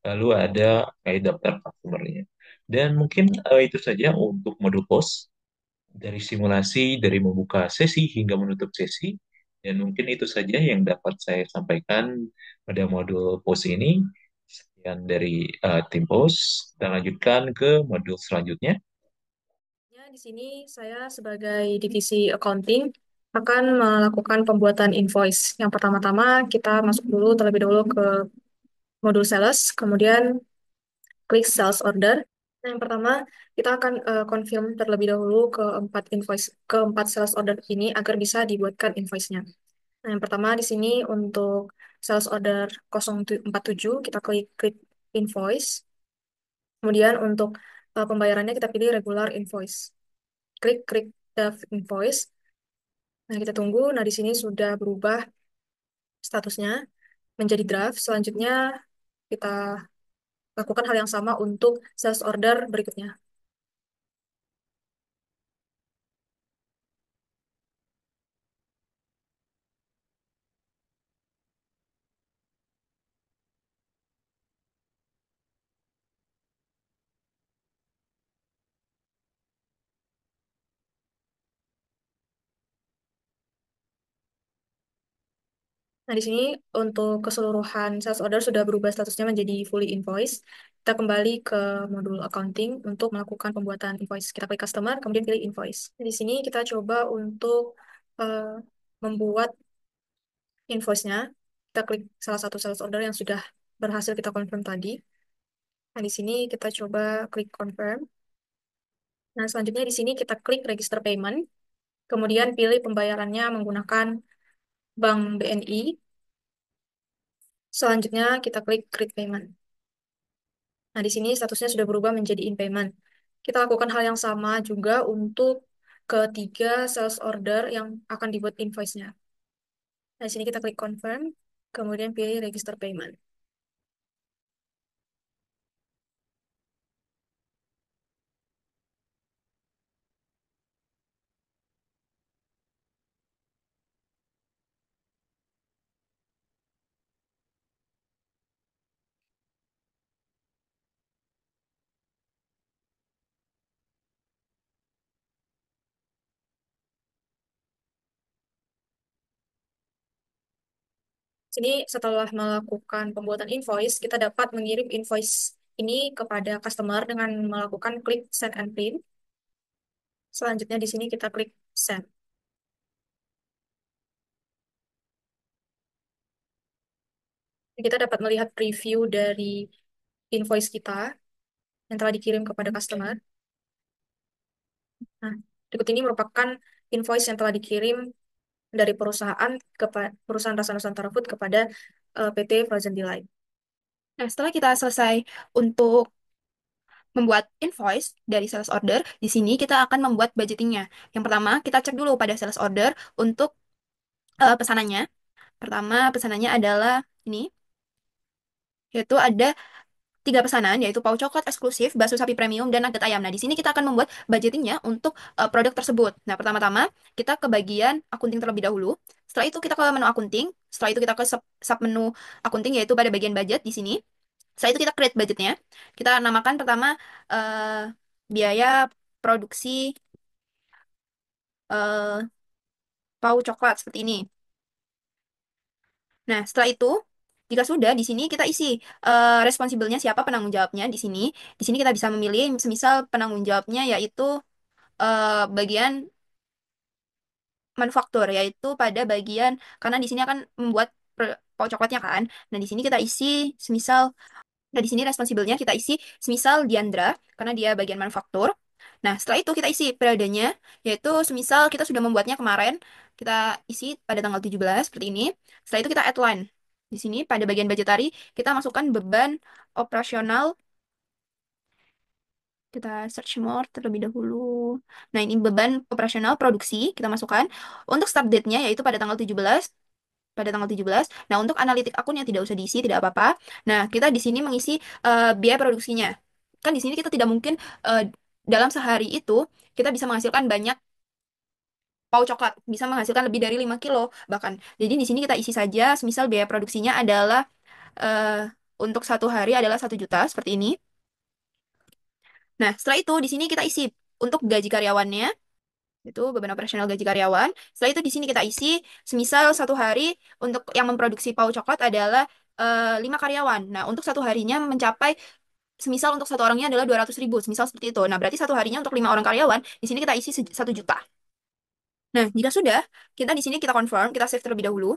Lalu ada kayak daftar customer-nya. Dan mungkin itu saja untuk modul post, dari simulasi, dari membuka sesi hingga menutup sesi. Dan mungkin itu saja yang dapat saya sampaikan pada modul post ini. Sekian dari tim post. Kita lanjutkan ke modul selanjutnya. Ya, di sini saya sebagai divisi accounting akan melakukan pembuatan invoice. Yang pertama-tama kita masuk dulu terlebih dahulu ke modul sales, kemudian klik sales order. Nah, yang pertama kita akan confirm terlebih dahulu ke empat sales order ini agar bisa dibuatkan invoice-nya. Nah, yang pertama di sini untuk sales order 047 kita klik klik invoice. Kemudian untuk pembayarannya kita pilih regular invoice. Klik klik invoice. Nah, kita tunggu. Nah, di sini sudah berubah statusnya menjadi draft. Selanjutnya kita lakukan hal yang sama untuk sales order berikutnya. Nah, di sini untuk keseluruhan sales order sudah berubah statusnya menjadi fully invoice. Kita kembali ke modul accounting untuk melakukan pembuatan invoice. Kita klik customer, kemudian pilih invoice. Di sini kita coba untuk eh, membuat invoice-nya. Kita klik salah satu sales order yang sudah berhasil kita confirm tadi. Nah, di sini kita coba klik confirm. Nah, selanjutnya di sini kita klik register payment. Kemudian pilih pembayarannya menggunakan Bank BNI. Selanjutnya kita klik create payment. Nah, di sini statusnya sudah berubah menjadi in payment. Kita lakukan hal yang sama juga untuk ketiga sales order yang akan dibuat invoice-nya. Nah, di sini kita klik confirm, kemudian pilih register payment. Sini setelah melakukan pembuatan invoice, kita dapat mengirim invoice ini kepada customer dengan melakukan klik send and print. Selanjutnya di sini kita klik send. Kita dapat melihat preview dari invoice kita yang telah dikirim kepada customer. Nah, berikut ini merupakan invoice yang telah dikirim dari perusahaan Rasa Nusantara Food kepada PT Frozen Delight. Nah, setelah kita selesai untuk membuat invoice dari sales order, di sini kita akan membuat budgetingnya. Yang pertama, kita cek dulu pada sales order untuk pesanannya. Pertama, pesanannya adalah ini, yaitu ada 3 pesanan, yaitu pau coklat eksklusif, bakso sapi premium, dan nugget ayam. Nah, di sini kita akan membuat budgetingnya untuk produk tersebut. Nah, pertama-tama, kita ke bagian akunting terlebih dahulu. Setelah itu kita ke menu akunting. Setelah itu kita ke sub menu akunting, yaitu pada bagian budget di sini. Setelah itu kita create budgetnya. Kita namakan pertama biaya produksi eh, pau coklat seperti ini. Nah, setelah itu, jika sudah, di sini kita isi responsibelnya siapa penanggung jawabnya di sini. Di sini kita bisa memilih, semisal penanggung jawabnya yaitu bagian manufaktur, yaitu pada bagian karena di sini akan membuat pau coklatnya kan. Nah, di sini kita isi semisal. Nah, di sini responsibelnya kita isi semisal Diandra, karena dia bagian manufaktur. Nah, setelah itu kita isi periodenya, yaitu semisal kita sudah membuatnya kemarin, kita isi pada tanggal 17, seperti ini. Setelah itu kita add line. Di sini pada bagian budgetary, kita masukkan beban operasional. Kita search more terlebih dahulu. Nah, ini beban operasional produksi, kita masukkan. Untuk start date-nya, yaitu pada tanggal 17, pada tanggal 17. Nah, untuk analitik akun yang tidak usah diisi, tidak apa-apa. Nah, kita di sini mengisi biaya produksinya. Kan di sini kita tidak mungkin dalam sehari itu kita bisa menghasilkan banyak pau coklat, bisa menghasilkan lebih dari 5 kilo bahkan. Jadi di sini kita isi saja, semisal biaya produksinya adalah eh, untuk 1 hari adalah 1 juta, seperti ini. Nah, setelah itu di sini kita isi untuk gaji karyawannya, itu beban operasional gaji karyawan. Setelah itu di sini kita isi, semisal 1 hari untuk yang memproduksi pau coklat adalah 5 karyawan. Nah, untuk 1 harinya mencapai, semisal untuk satu orangnya adalah 200.000, semisal seperti itu. Nah, berarti 1 harinya untuk 5 orang karyawan, di sini kita isi 1 juta. Nah, jika sudah, kita di sini kita confirm, kita save terlebih dahulu.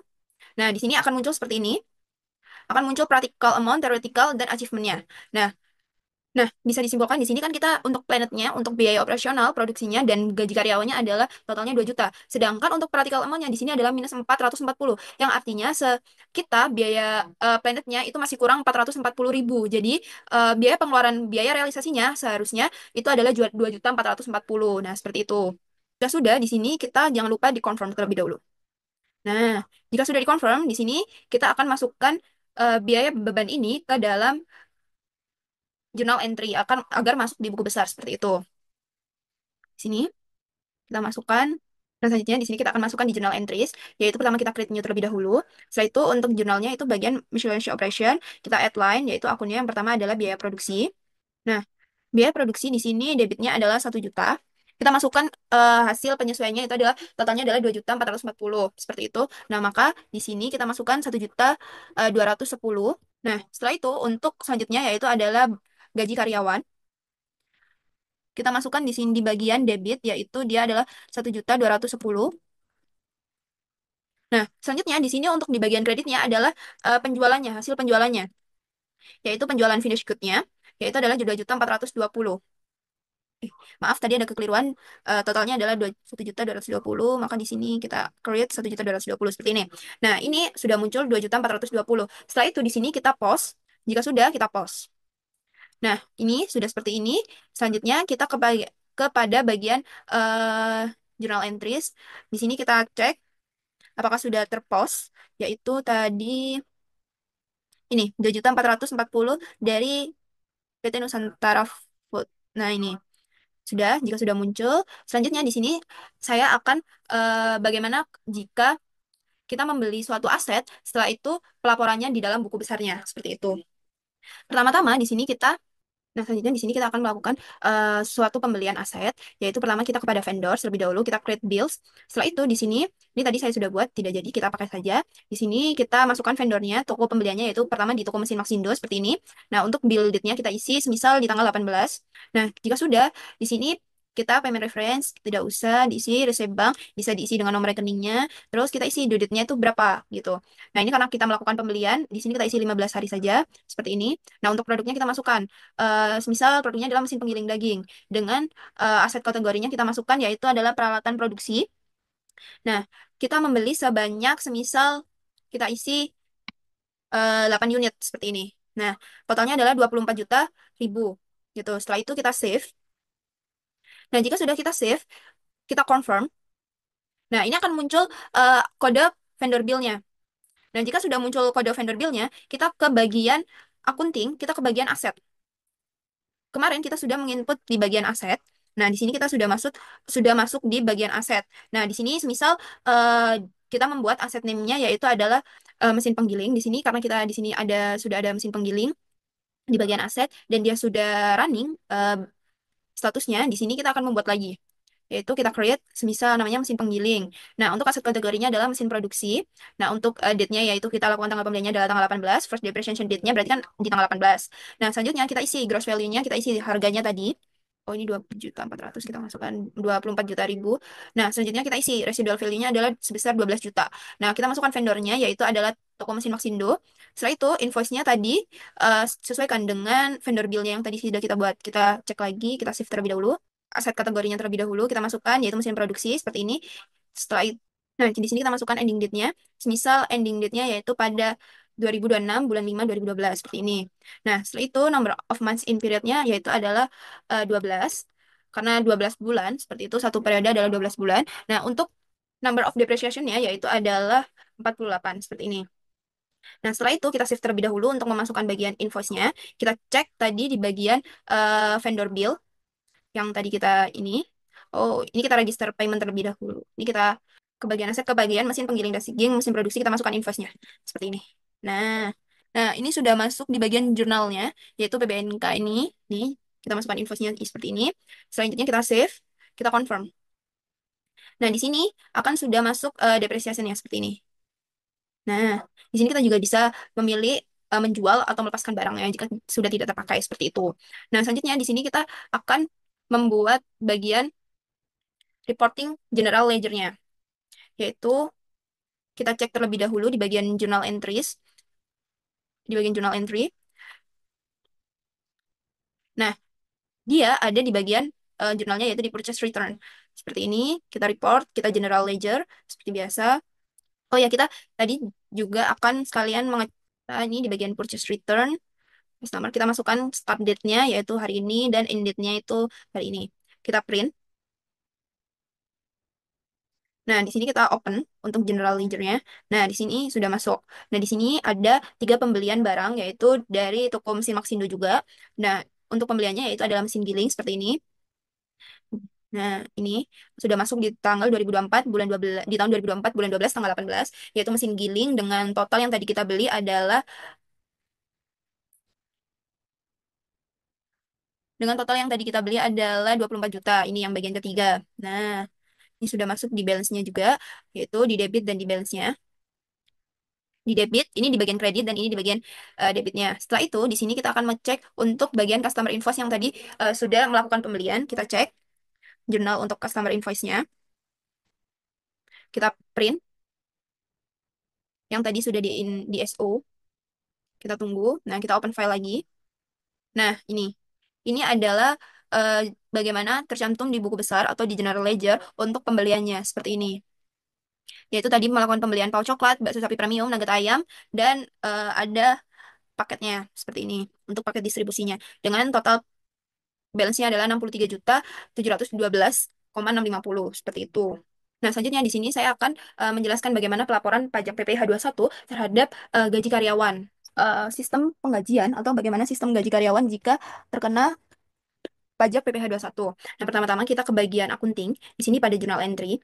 Nah, di sini akan muncul seperti ini. Akan muncul practical amount, theoretical, dan achievement-nya. Nah, Nah, bisa disimpulkan di sini kan kita untuk planetnya, untuk biaya operasional, produksinya, dan gaji karyawannya adalah totalnya 2 juta. Sedangkan untuk practical amount-nya di sini adalah minus 440, yang artinya kita biaya planetnya itu masih kurang 440.000. Jadi, biaya pengeluaran biaya realisasinya seharusnya itu adalah 2.440. Nah, seperti itu. Jika sudah, di sini kita jangan lupa dikonfirm terlebih dahulu. Nah, jika sudah dikonfirm, di sini kita akan masukkan biaya beban ini ke dalam journal entry agar masuk di buku besar seperti itu. Di sini kita masukkan. Dan selanjutnya di sini kita akan masukkan di journal entries, yaitu pertama kita create new terlebih dahulu. Setelah itu untuk jurnalnya itu bagian miscellaneous operation, kita add line, yaitu akunnya yang pertama adalah biaya produksi. Nah, biaya produksi di sini debitnya adalah 1 juta. Kita masukkan hasil penyesuaiannya itu adalah totalnya adalah 2.440 seperti itu. Nah, maka di sini kita masukkan 1.210. Nah, setelah itu untuk selanjutnya yaitu adalah gaji karyawan. Kita masukkan di sini di bagian debit, yaitu dia adalah 1.210. Nah, selanjutnya di sini untuk di bagian kreditnya adalah penjualannya, hasil penjualannya, yaitu penjualan finish good-nya, yaitu adalah 2.420. Maaf, tadi ada kekeliruan. Totalnya adalah 1.220, maka di sini kita create 1.220 seperti ini. Nah, ini sudah muncul 2.420. Setelah itu di sini kita post. Jika sudah, kita post. Nah, ini sudah seperti ini. Selanjutnya kita kepada bagian journal entries. Di sini kita cek apakah sudah terpost, yaitu tadi ini 2.440 dari PT Nusantara Food. Nah, ini sudah, jika sudah muncul. Selanjutnya di sini saya akan bagaimana jika kita membeli suatu aset, setelah itu pelaporannya di dalam buku besarnya, seperti itu. Pertama-tama di sini kita Nah, selanjutnya di sini kita akan melakukan suatu pembelian aset, yaitu pertama kita kepada vendor terlebih dahulu, kita create bills. Setelah itu di sini, ini tadi saya sudah buat, tidak jadi kita pakai saja. Di sini kita masukkan vendornya, toko pembeliannya yaitu pertama di toko mesin Maxindo seperti ini. Nah, untuk bill date-nya kita isi semisal di tanggal 18. Nah, jika sudah, di sini kita payment reference, tidak usah diisi resep bank, bisa diisi dengan nomor rekeningnya, terus kita isi due date-nya itu berapa gitu. Nah, ini karena kita melakukan pembelian, di sini kita isi 15 hari saja, seperti ini. Nah, untuk produknya kita masukkan semisal produknya adalah mesin penggiling daging dengan aset kategorinya kita masukkan yaitu adalah peralatan produksi. Nah, kita membeli sebanyak semisal kita isi 8 unit seperti ini. Nah, totalnya adalah 24 juta ribu gitu. Setelah itu kita save. Nah, jika sudah kita save, kita confirm. Nah, ini akan muncul kode vendor bill-nya. Dan jika sudah muncul kode vendor bill-nya, kita ke bagian akunting, kita ke bagian aset. Kemarin kita sudah menginput di bagian aset. Nah, di sini kita sudah masuk di bagian aset. Nah, di sini semisal kita membuat aset name-nya yaitu adalah mesin penggiling di sini karena kita di sini sudah ada mesin penggiling di bagian aset dan dia sudah running statusnya. Di sini kita akan membuat lagi yaitu kita create semisal namanya mesin penggiling. Nah, untuk aset kategorinya adalah mesin produksi. Nah, untuk date-nya yaitu kita lakukan tanggal pembeliannya adalah tanggal 18, first depreciation date-nya berarti kan di tanggal 18. Nah, selanjutnya kita isi gross value-nya, kita isi harganya tadi. Oh, ini 2.400.000, kita masukkan 24 juta ribu. Nah, selanjutnya kita isi residual value-nya adalah sebesar 12 juta. Nah, kita masukkan vendornya yaitu adalah toko mesin Maxindo. Setelah itu invoice-nya tadi sesuaikan dengan vendor bill-nya yang tadi sudah kita buat. Kita cek lagi, kita save terlebih dahulu aset kategorinya terlebih dahulu kita masukkan yaitu mesin produksi seperti ini. Setelah itu, nah di sini kita masukkan ending date-nya. Semisal ending date-nya yaitu pada 2026 bulan 5 2012 seperti ini. Nah, setelah itu number of months in period-nya yaitu adalah 12 karena 12 bulan seperti itu satu periode adalah 12 bulan. Nah, untuk number of depreciation-nya yaitu adalah 48 seperti ini. Nah, setelah itu kita save terlebih dahulu untuk memasukkan bagian invoice-nya. Kita cek tadi di bagian vendor bill yang tadi kita ini. Oh, ini kita register payment terlebih dahulu. Ini kita ke bagian aset, ke bagian mesin penggiling daging, mesin produksi, kita masukkan invoice-nya. Seperti ini. Nah, nah ini sudah masuk di bagian jurnalnya, yaitu PBNK ini. Nih, kita masukkan invoice-nya seperti ini. Selanjutnya kita save, kita confirm. Nah, di sini akan sudah masuk depreciation-nya seperti ini. Nah, di sini kita juga bisa memilih menjual atau melepaskan barangnya jika sudah tidak terpakai seperti itu. Nah, selanjutnya di sini kita akan membuat bagian reporting general ledger-nya, yaitu kita cek terlebih dahulu di bagian journal entries, di bagian journal entry. Nah, dia ada di bagian jurnalnya yaitu di purchase return. Seperti ini, kita report, kita general ledger seperti biasa. Oh ya, kita tadi juga akan sekalian mengecek ini di bagian purchase return. Customer kita masukkan start date-nya yaitu hari ini dan end date-nya itu hari ini. Kita print. Nah, di sini kita open untuk general ledger-nya. Nah, di sini sudah masuk. Nah, di sini ada 3 pembelian barang yaitu dari toko mesin Maxindo juga. Nah, untuk pembeliannya yaitu adalah mesin giling seperti ini. Nah, ini sudah masuk di tanggal 2024 bulan 12 di tahun 2024 bulan 12 tanggal 18 yaitu mesin giling dengan total yang tadi kita beli adalah adalah 24 juta. Ini yang bagian ketiga. Nah, ini sudah masuk di balance-nya juga yaitu di debit dan di balance-nya. Di debit, ini di bagian kredit dan ini di bagian debitnya. Setelah itu, di sini kita akan ngecek untuk bagian customer invoice yang tadi sudah melakukan pembelian. Kita cek jurnal untuk customer invoice-nya. Kita print yang tadi sudah di SO. Kita tunggu. Nah, kita open file lagi. Nah, ini. Ini adalah eh, bagaimana tercantum di buku besar atau di general ledger untuk pembeliannya. Seperti ini. Yaitu tadi melakukan pembelian pau coklat, bakso sapi premium, nugget ayam, dan ada paketnya. Seperti ini. Untuk paket distribusinya. Dengan total balance-nya adalah 63.712,650 seperti itu. Nah, selanjutnya di sini saya akan menjelaskan bagaimana pelaporan pajak PPh satu terhadap gaji karyawan. Sistem penggajian atau bagaimana sistem gaji karyawan jika terkena pajak PPh satu. Nah, pertama-tama kita ke bagian akunting. Di sini pada journal entry,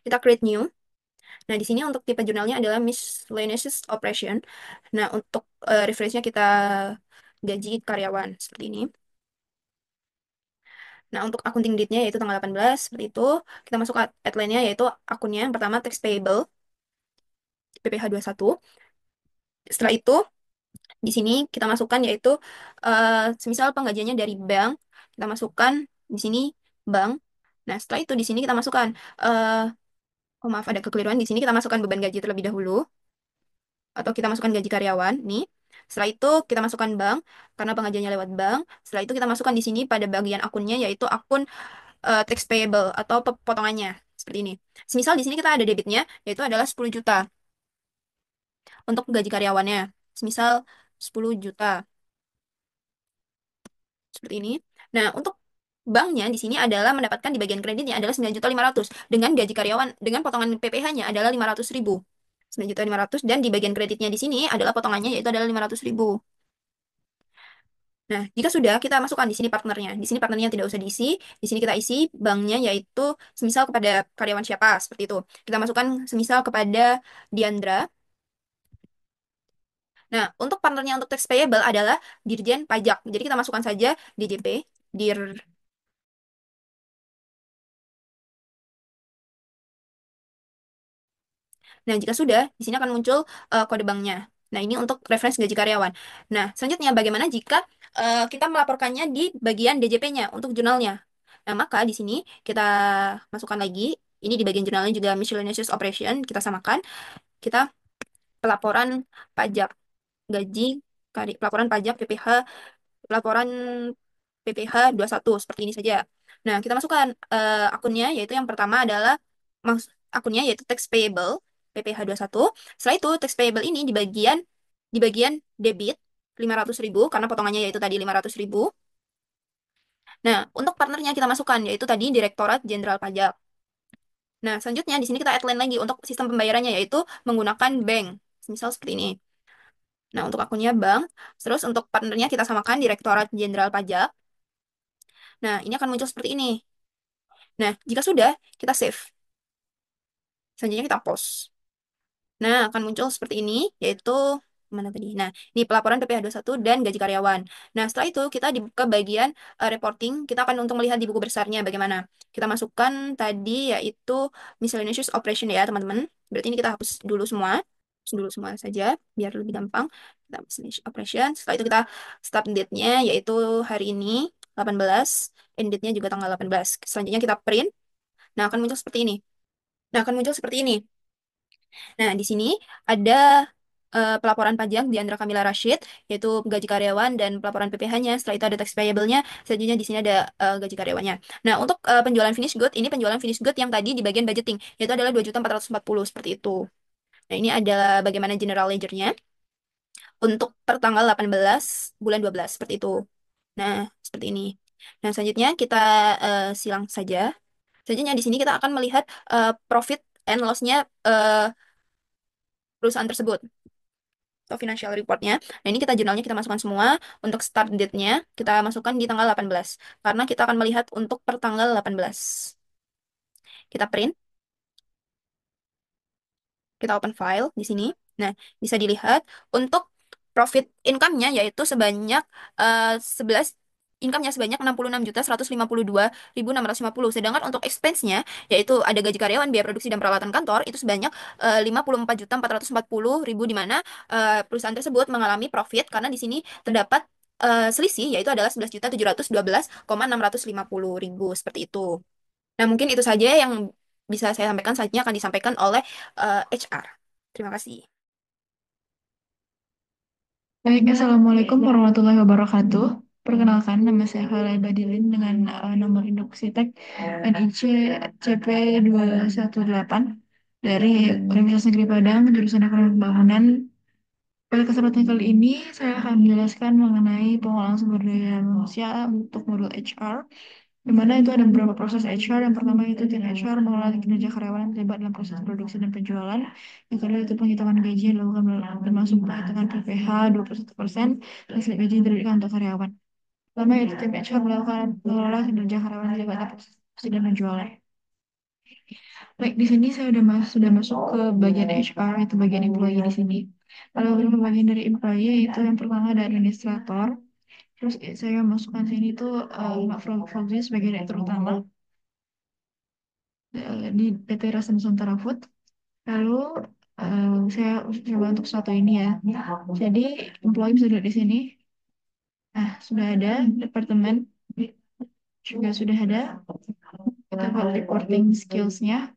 kita create new. Nah, di sini untuk tipe jurnalnya adalah miscellaneous operation. Nah, untuk reference-nya kita gaji karyawan seperti ini. Nah, untuk accounting date-nya yaitu tanggal 18, seperti itu. Kita masuk ke headline-nya yaitu akunnya yang pertama tax payable, PPh satu. Setelah itu, di sini kita masukkan yaitu semisal penggajiannya dari bank, kita masukkan di sini bank. Nah, setelah itu di sini kita masukkan oh maaf ada kekeliruan di sini kita masukkan beban gaji terlebih dahulu atau kita masukkan gaji karyawan nih. Setelah itu kita masukkan bank karena pengajiannya lewat bank. Setelah itu kita masukkan di sini pada bagian akunnya yaitu akun tax payable atau potongannya seperti ini. Semisal di sini kita ada debitnya yaitu adalah 10 juta untuk gaji karyawannya. Semisal 10 juta seperti ini. Nah, untuk banknya di sini adalah mendapatkan di bagian kreditnya adalah 9.500.000 dengan gaji karyawan dengan potongan PPh-nya adalah 500.000. 9.500.000 dan di bagian kreditnya di sini adalah potongannya yaitu adalah 500.000. Nah, jika sudah kita masukkan di sini partnernya. Di sini partnernya tidak usah diisi. Di sini kita isi banknya yaitu semisal kepada karyawan siapa seperti itu. Kita masukkan semisal kepada Diandra. Nah, untuk partnernya untuk tax payable adalah Dirjen Pajak. Jadi kita masukkan saja DJP, Dir. Nah, jika sudah, di sini akan muncul kode banknya. Nah, ini untuk referensi gaji karyawan. Nah, selanjutnya bagaimana jika kita melaporkannya di bagian DJP-nya untuk jurnalnya? Nah, maka di sini kita masukkan lagi. Ini di bagian jurnalnya juga miscellaneous operation. Kita samakan. Kita pelaporan pajak gaji, pelaporan pajak PPh, pelaporan PPh satu seperti ini saja. Nah, kita masukkan akunnya, yaitu yang pertama adalah akunnya yaitu tax payable PPh satu. Setelah itu tax payable ini di bagian debit 500.000 karena potongannya yaitu tadi 500.000. Nah, untuk partnernya kita masukkan yaitu tadi Direktorat Jenderal Pajak. Nah, selanjutnya di sini kita add line lagi untuk sistem pembayarannya yaitu menggunakan bank. Misal seperti ini. Nah, untuk akunnya bank. Terus untuk partnernya kita samakan Direktorat Jenderal Pajak. Nah, ini akan muncul seperti ini. Nah, jika sudah, kita save. Selanjutnya kita post. Nah, akan muncul seperti ini, yaitu mana tadi? Nah, ini pelaporan PPh satu dan gaji karyawan. Nah, setelah itu kita dibuka bagian reporting. Kita akan untuk melihat di buku besarnya bagaimana. Kita masukkan tadi yaitu miscellaneous operation ya, teman-teman. Berarti ini kita hapus dulu semua. Hapus dulu semua saja, biar lebih gampang. Kita miscellaneous operation. Setelah itu kita start date-nya yaitu hari ini, 18. End date-nya juga tanggal 18. Selanjutnya kita print. Nah, akan muncul seperti ini. Nah, akan muncul seperti ini. Nah, di sini ada pelaporan pajak di Andra Kamila Rashid, yaitu gaji karyawan dan pelaporan PPh-nya. Setelah itu ada tax payable-nya. Selanjutnya di sini ada gaji karyawannya. Nah, untuk penjualan finish good, ini penjualan finish good yang tadi di bagian budgeting, yaitu adalah 2.440 seperti itu. Nah, ini adalah bagaimana general ledger-nya untuk per tanggal 18 bulan 12 seperti itu. Nah, seperti ini. Nah, selanjutnya kita silang saja. Selanjutnya di sini kita akan melihat profit and loss-nya perusahaan tersebut atau financial report-nya. Nah, ini kita jurnalnya kita masukkan semua. Untuk start date-nya kita masukkan di tanggal 18 karena kita akan melihat untuk per tanggal 18. Kita print, kita open file di sini. Nah, bisa dilihat untuk profit income-nya yaitu sebanyak 11 income-nya sebanyak 66.152.650. Sedangkan untuk expense-nya yaitu ada gaji karyawan, biaya produksi dan peralatan kantor itu sebanyak 54.440.000 di mana perusahaan tersebut mengalami profit karena di sini terdapat selisih yaitu adalah 11.712,650.000 seperti itu. Nah, mungkin itu saja yang bisa saya sampaikan. Selanjutnya akan disampaikan oleh HR. Terima kasih. Baik, Assalamualaikum warahmatullahi wabarakatuh. Perkenalkan, nama saya Halai Badilin dengan nomor induk Sitek NIC CP218 dari Universitas Negeri Padang, jurusan Ekonomi Pembangunan. Pada kesempatan kali ini, saya akan menjelaskan mengenai pengolahan sumber daya manusia untuk modul HR, di mana itu ada beberapa proses HR. Yang pertama itu tim HR mengelola kinerja karyawan yang terlibat dalam proses produksi dan penjualan. Yang kedua itu penghitungan gaji yang dilakukan termasuk penghitungan PPh 21% dan slip gaji yang diberikan untuk karyawan. Pertama itu tim HR melakukan mengelola kinerja karyawan yang terlibat dalam proses produksi dan penjualan. Baik, di sini saya sudah masuk ke bagian HR, itu bagian employee di sini. Kalau beberapa bagian dari employee itu yang pertama ada administrator. Terus saya masukkan sini tuh Mbak Fauzi sebagai direktur utama di PT Rasa Nusantara Food. Lalu saya coba untuk satu ini ya. Jadi employee bisa dilihat di sini. Nah, sudah ada departemen juga sudah ada. Kita buat reporting skills-nya.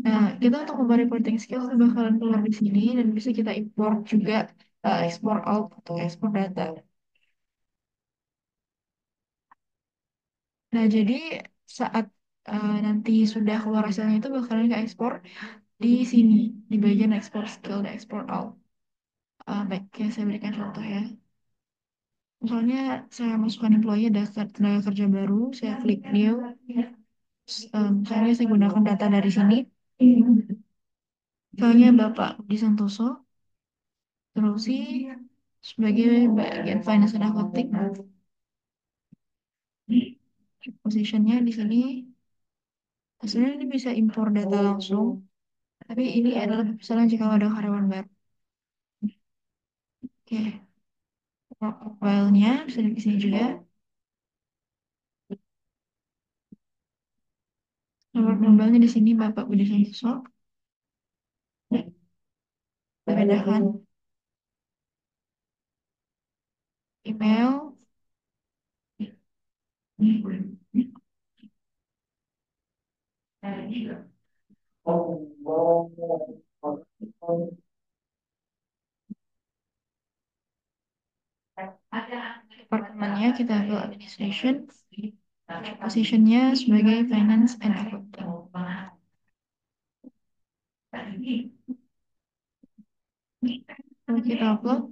Nah, kita untuk membuat reporting skills itu bakalan keluar di sini dan bisa kita import juga export out atau export data. Nah, jadi saat nanti sudah keluar hasilnya itu bakalan ke ekspor di sini, di bagian export skill dan export out. Baik, ya, saya berikan contoh ya. Misalnya saya masukkan employee ada tenaga kerja baru, saya klik new. Misalnya saya gunakan data dari sini. Misalnya Bapak Budi Santoso, terus sih sebagai bagian finance and accounting. Positionnya di sini. Sebenarnya ini bisa impor data langsung, tapi ini adalah misalnya jika ada karyawan baru. Oke, filenya bisa di sini juga. Nomor mobilnya di sini Bapak Budi Santoso. Bedakan email. Departemennya kita ambil administration. Positionnya sebagai finance and accounting. Lalu kita upload.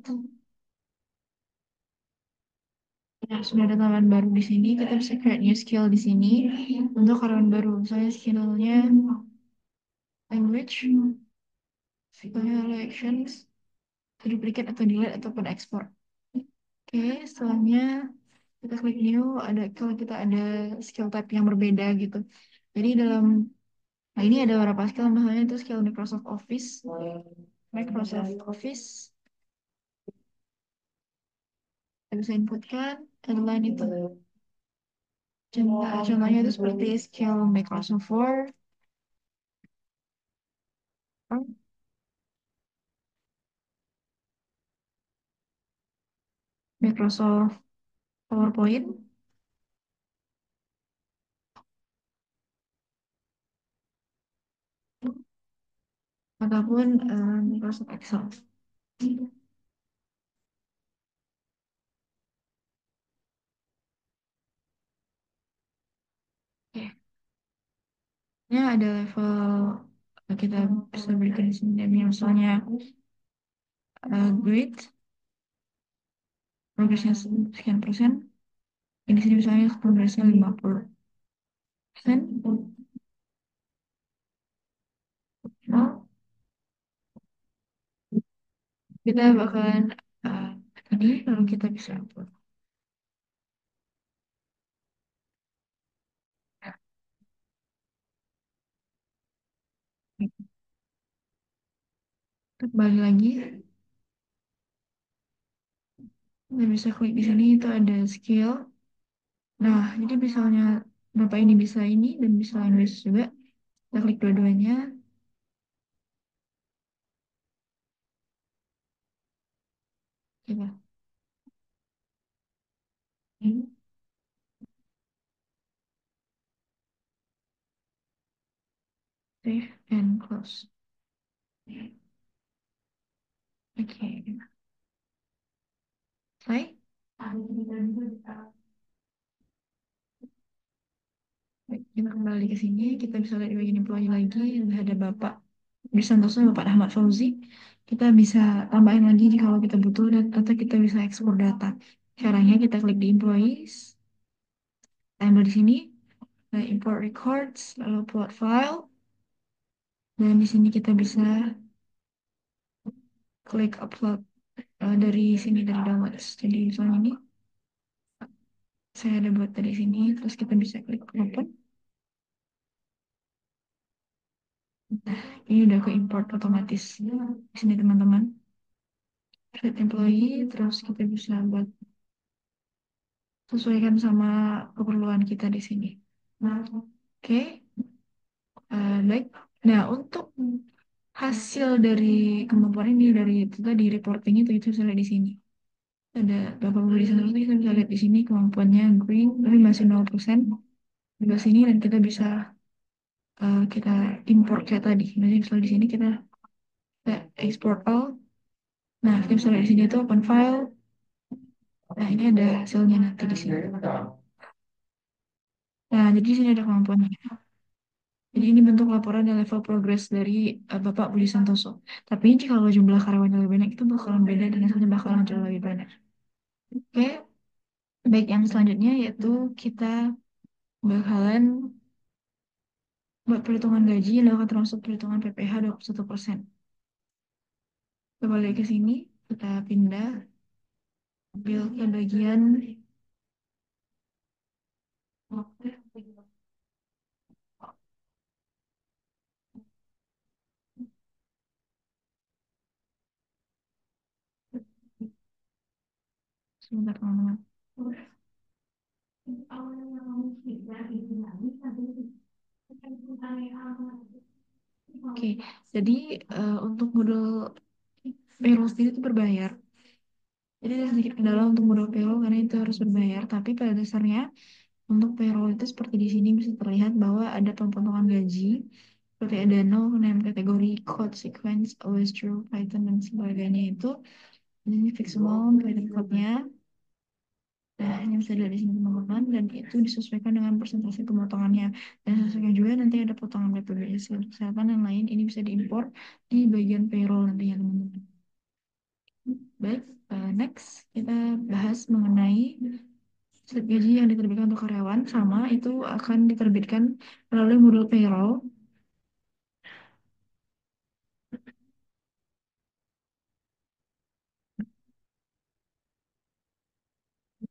Nah, sudah ada tambahan baru di sini. Kita bisa create new skill di sini untuk karyawan baru. Misalnya skillnya language, skillnya actions, duplicate atau delete ataupun export. Oke, setelahnya kita klik new. Ada kalau kita ada skill type yang berbeda gitu. Jadi nah ini ada beberapa skill, misalnya itu skill Microsoft Office. Microsoft Office. Kita bisa inputkan headline itu. Contohnya itu seperti skill Microsoft Word, Microsoft PowerPoint, ataupun Microsoft Excel. Oke, ini ada level kita bisa berikan di sini. Misalnya grade, progresnya sekian persen. Ini sini misalnya progresnya 50%. Nah, kita bakalan uh, ini lalu kita bisa upload. Kembali lagi, kita bisa klik di sini itu ada skill. Nah, jadi misalnya Bapak ini bisa ini dan bisa language juga. Kita klik dua-duanya. Coba. Ini, save and close. Oke, selesai. Baik, kita kembali ke sini. Kita bisa lihat di bagian employee lagi. Ada Bapak Santoso, Bapak Ahmad Fauzi. Kita bisa tambahin lagi kalau kita butuh dan atau kita bisa ekspor data. Caranya kita klik di employees, ambil di sini, import records, lalu upload file, dan di sini kita bisa klik upload dari sini dari downloads. Jadi misalnya ini saya ada buat dari sini, terus kita bisa klik open. Nah, ini udah ke import otomatis di sini teman-teman. Create employee, terus kita bisa buat sesuaikan sama keperluan kita di sini. Nah, oke. Baik. Nah, untuk hasil dari kemampuan ini dari itu tadi reporting itu bisa lihat di sini. Ada Bapak Budi Santoso, kita bisa lihat di sini kemampuannya green, tapi masih 0%. Di sini dan kita bisa kita import kayak tadi. Jadi misalnya di sini kita export all. Nah, kita bisa lihat di sini itu open file. Nah, ini ada hasilnya nanti di sini. Nah, jadi di sini ada kemampuannya. Jadi ini bentuk laporan dan level progress dari Bapak Budi Santoso. Tapi jika kalau jumlah karyawannya lebih banyak itu bakalan beda dan hasilnya bakalan jauh lebih banyak. Oke, baik yang selanjutnya yaitu kita bakalan buat perhitungan gaji yang dilakukan termasuk perhitungan PPh 21%. Kita balik ke sini, kita pindah, ambil ke bagian sebentar teman-teman. Oke, jadi untuk modul payroll sendiri itu berbayar. Jadi ada sedikit kendala untuk modul payroll karena itu harus berbayar. Tapi pada dasarnya untuk payroll itu seperti di sini bisa terlihat bahwa ada pemotongan gaji seperti ada no, name, kategori, code, sequence, always true, Python dan sebagainya itu. Ini fix amount, Python code-nya. Nah, ini bisa dilihat di sini teman-teman dan itu disesuaikan dengan persentase pemotongannya. Dan sesuaikan juga nanti ada potongan BPJS Kesehatan dan lain. Ini bisa diimpor di bagian payroll nantinya teman-teman. Baik, next kita bahas mengenai slip gaji yang diterbitkan untuk karyawan. Sama, itu akan diterbitkan melalui modul payroll.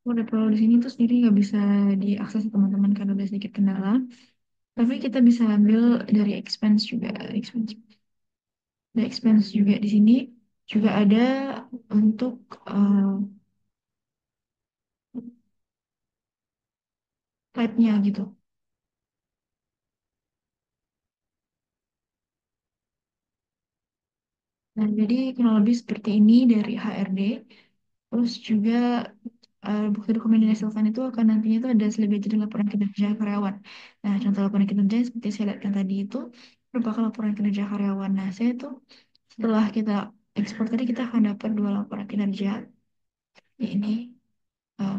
Modul payroll di sini tuh sendiri nggak bisa diakses teman-teman karena ada sedikit kendala. Tapi kita bisa ambil dari expense juga. Ada expense juga di sini. Juga ada untuk type-nya gitu. Nah, jadi kurang lebih seperti ini dari HRD. Terus juga bukti dokumen yang dihasilkan itu akan nantinya itu ada slip gaji dan laporan kinerja karyawan. Nah, contoh laporan kinerja seperti saya lihatkan tadi itu merupakan laporan kinerja karyawan. Nah, saya tuh setelah kita ekspor tadi kita akan dapat dua laporan kinerja. Ini eh,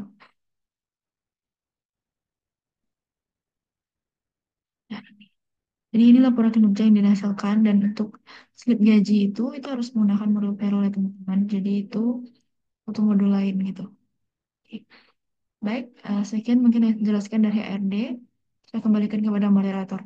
nah, jadi ini laporan kinerja yang dihasilkan dan untuk slip gaji itu harus menggunakan modul payroll ya teman-teman. Jadi itu untuk modul lain gitu. Oke. Baik, sekian mungkin yang dijelaskan dari HRD. Saya kembalikan kepada moderator.